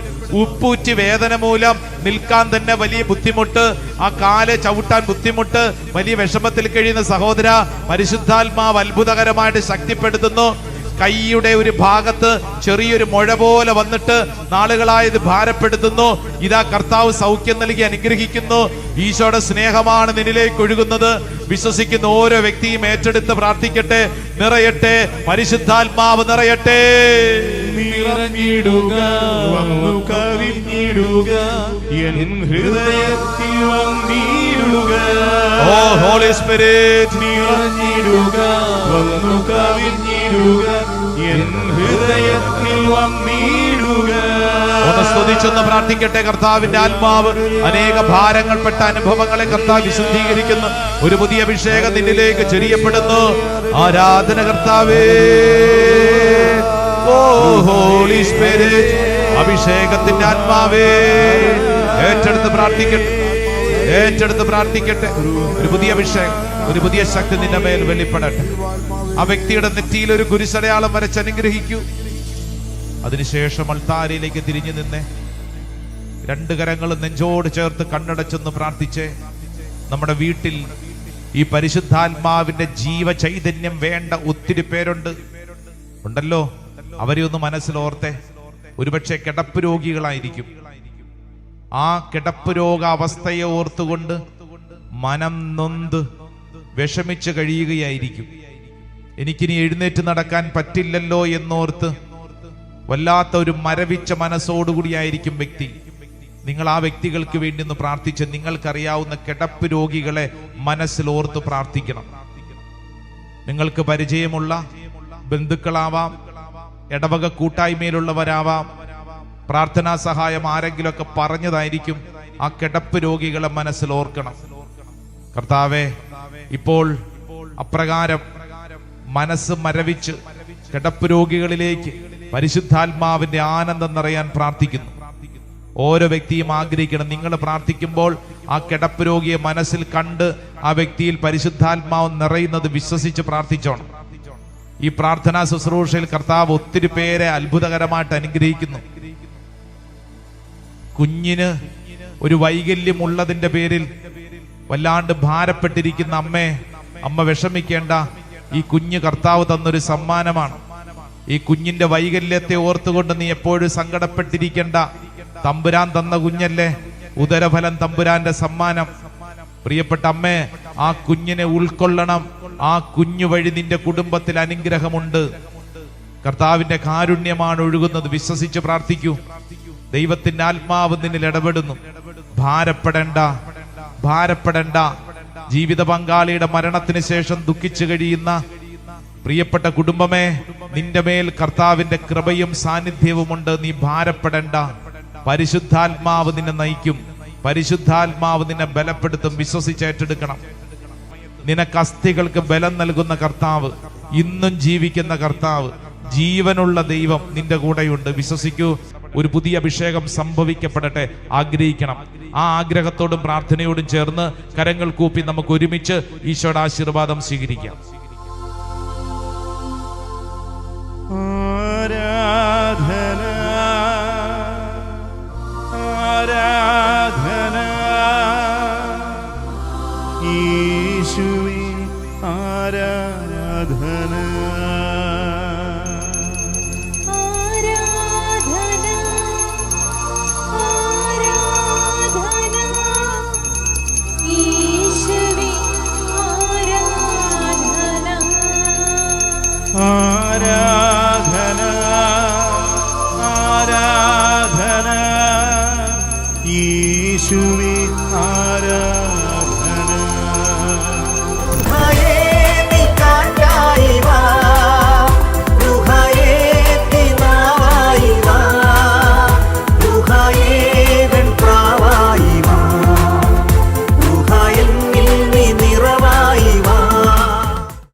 ഉപ്പൂറ്റി വേദന മൂലം നിൽക്കാൻ തന്നെ വലിയ ബുദ്ധിമുട്ട്, ആ കാല് ചവിട്ടാൻ ബുദ്ധിമുട്ട്, വലിയ വിഷമത്തിൽ കഴിയുന്ന സഹോദര, പരിശുദ്ധാത്മാവ് അത്ഭുതകരമായിട്ട് ശക്തിപ്പെടുത്തുന്നു. കൈയുടെ ഒരു ഭാഗത്ത് ചെറിയൊരു മുഴ പോലെ വന്നിട്ട് നാളുകളായത് ഭാരപ്പെടുത്തുന്നു. ഇതാ കർത്താവ് സൗഖ്യം നൽകി അനുഗ്രഹിക്കുന്നു. ഈശോയുടെ സ്നേഹമാണ് നിന്നിലേക്ക് ഒഴുകുന്നത്. വിശ്വസിക്കുന്ന ഓരോ വ്യക്തിയും ഏറ്റെടുത്ത് പ്രാർത്ഥിക്കട്ടെ. നിറയട്ടെ, പരിശുദ്ധാത്മാവ് നിറയട്ടെ. നിറഞ്ഞിടുക, വന്നു കവിഞ്ഞിടുക, എൻ ഹൃദയത്തിൽ വന്നിടുക. ഓ ഹോളി സ്പിരിറ്റ് നിറഞ്ഞിടുക, വന്നു കവിഞ്ഞിടുക, എൻ ഹൃദയത്തിൽ വന്നിടുക. ഒന്ന് സ്തുതിച്ചൊന്ന് പ്രാർത്ഥിക്കട്ടെ. കർത്താവിന്റെ ആത്മാവ് അനേക ഭാരങ്ങൾപ്പെട്ട അനുഭവങ്ങളെ കർത്താവ് വിശുദ്ധീകരിക്കുന്നു. ഒരു പുതിയ അഭിഷേകം നിന്നിലേക്ക് ചൊരിയപ്പെടുന്നു. ആരാധന കർത്താവേ. ഓ ഹോളി സ്പിരിറ്റ്, അഭിഷേകത്തിന്റെ ആത്മാവേ, ഏറ്റെടുത്ത് പ്രാർത്ഥിക്കട്ടെ, ഏറ്റെടുത്ത് പ്രാർത്ഥിക്കട്ടെ. ഒരു പുതിയ അഭിഷേകം, ഒരു പുതിയ ശക്തി നിന്റെ മേൽ വെളിപ്പെടട്ടെ. ആ വ്യക്തിയുടെ നെറ്റിയിൽ ഒരു കുരിശടയാളം വരച്ച് അനുഗ്രഹിക്കൂ. അതിനുശേഷം അൾത്താരയിലേക്ക് തിരിഞ്ഞു നിന്നേ. രണ്ട് കരങ്ങളും നെഞ്ചോട് ചേർത്ത് കണ്ണടച്ചൊന്ന് പ്രാർത്ഥിച്ചേ. നമ്മുടെ വീട്ടിൽ ഈ പരിശുദ്ധാത്മാവിന്റെ ജീവചൈതന്യം വേണ്ട ഒത്തിരി പേരുണ്ട്, ഉണ്ടല്ലോ. അവരെ ഒന്ന് മനസ്സിലോർത്തെ. ഒരുപക്ഷെ കിടപ്പ് രോഗികളായിരിക്കും. ആ കിടപ്പ് രോഗ അവസ്ഥയെ ഓർത്തുകൊണ്ട് മനം നൊന്ത് വിഷമിച്ച് കഴിയുകയായിരിക്കും. എനിക്കിനി എഴുന്നേറ്റ് നടക്കാൻ പറ്റില്ലല്ലോ എന്നോർത്ത് വല്ലാത്ത ഒരു മരവിച്ച മനസ്സോടുകൂടിയായിരിക്കും വ്യക്തി. നിങ്ങൾ ആ വ്യക്തികൾക്ക് വേണ്ടി ഒന്ന് പ്രാർത്ഥിച്ച് നിങ്ങൾക്കറിയാവുന്ന കിടപ്പ് രോഗികളെ മനസ്സിലോർത്ത് പ്രാർത്ഥിക്കണം. നിങ്ങൾക്ക് പരിചയമുള്ള ബന്ധുക്കളാവാം, ഇടവക കൂട്ടായ്മയിലുള്ളവരാവാം, പ്രാർത്ഥനാ സഹായം ആരെങ്കിലുമൊക്കെ പറഞ്ഞതായിരിക്കും. ആ കിടപ്പ് രോഗികളെ മനസ്സിലോർക്കണം. കർത്താവേ, ഇപ്പോൾ അപ്രകാരം മനസ്സ് മരവിച്ച് കിടപ്പ് രോഗികളിലേക്ക് പരിശുദ്ധാത്മാവിന്റെ ആനന്ദം നിറയാൻ പ്രാർത്ഥിക്കുന്നു. ഓരോ വ്യക്തിയും ആഗ്രഹിക്കണം, നിങ്ങൾ പ്രാർത്ഥിക്കുമ്പോൾ ആ കിടപ്പ് രോഗിയെ മനസ്സിൽ കണ്ട് ആ വ്യക്തിയിൽ പരിശുദ്ധാത്മാവ് നിറയുന്നത് വിശ്വസിച്ച് പ്രാർത്ഥിച്ചോണം. ഈ പ്രാർത്ഥനാ ശുശ്രൂഷയിൽ കർത്താവ് ഒത്തിരി പേരെ അത്ഭുതകരമായിട്ട് അനുഗ്രഹിക്കുന്നു. കുഞ്ഞിന് ഒരു വൈകല്യം ഉള്ളതിന്റെ പേരിൽ വല്ലാണ്ട് ഭാരപ്പെട്ടിരിക്കുന്ന അമ്മ വിഷമിക്കേണ്ട. ഈ കുഞ്ഞ് കർത്താവ് തന്നൊരു സമ്മാനമാണ്. ഈ കുഞ്ഞിന്റെ വൈകല്യത്തെ ഓർത്തുകൊണ്ട് നീ എപ്പോഴും സങ്കടപ്പെട്ടിരിക്കേണ്ട. തമ്പുരാൻ തന്ന കുഞ്ഞല്ലേ, ഉദരഫലം തമ്പുരാന്റെ സമ്മാനം. പ്രിയപ്പെട്ട അമ്മേ, ആ കുഞ്ഞിനെ ഉൾക്കൊള്ളണം. ആ കുഞ്ഞു വഴി നിന്റെ കുടുംബത്തിൽ അനുഗ്രഹമുണ്ട്. കർത്താവിന്റെ കാരുണ്യമാണ് ഒഴുകുന്നത്. വിശ്വസിച്ച് പ്രാർത്ഥിക്കൂ. ദൈവത്തിന്റെ ആത്മാവ് നിന്നിൽ ഇടപെടുന്നു. ഭാരപ്പെടേണ്ട, ഭാരപ്പെടേണ്ട. ജീവിത പങ്കാളിയുടെ മരണത്തിന് ശേഷം ദുഃഖിച്ചു കഴിയുന്ന പ്രിയപ്പെട്ട കുടുംബമേ, നിന്റെ മേൽ കർത്താവിന്റെ കൃപയും സാന്നിധ്യവുമുണ്ട്. നീ ഭാരപ്പെടേണ്ട. പരിശുദ്ധാത്മാവ് നിന്നെ നയിക്കും. പരിശുദ്ധാത്മാവ് നിന്നെ ബലപ്പെടുത്തും. വിശ്വസിച്ചേറ്റെടുക്കണം. നിനക്ക് അസ്ഥികൾക്ക് ബലം നൽകുന്ന കർത്താവ്, ഇന്നും ജീവിക്കുന്ന കർത്താവ്, ജീവനുള്ള ദൈവം നിന്റെ കൂടെയുണ്ട്. വിശ്വസിക്കൂ. ഒരു പുതിയ അഭിഷേകം സംഭവിക്കപ്പെടട്ടെ. ആഗ്രഹിക്കണം. ആ ആഗ്രഹത്തോടും പ്രാർത്ഥനയോടും ചേർന്ന് കരങ്ങൾ കൂപ്പി നമുക്ക് ഒരുമിച്ച് ഈശോയുടെ ആശീർവാദം സ്വീകരിക്കാം.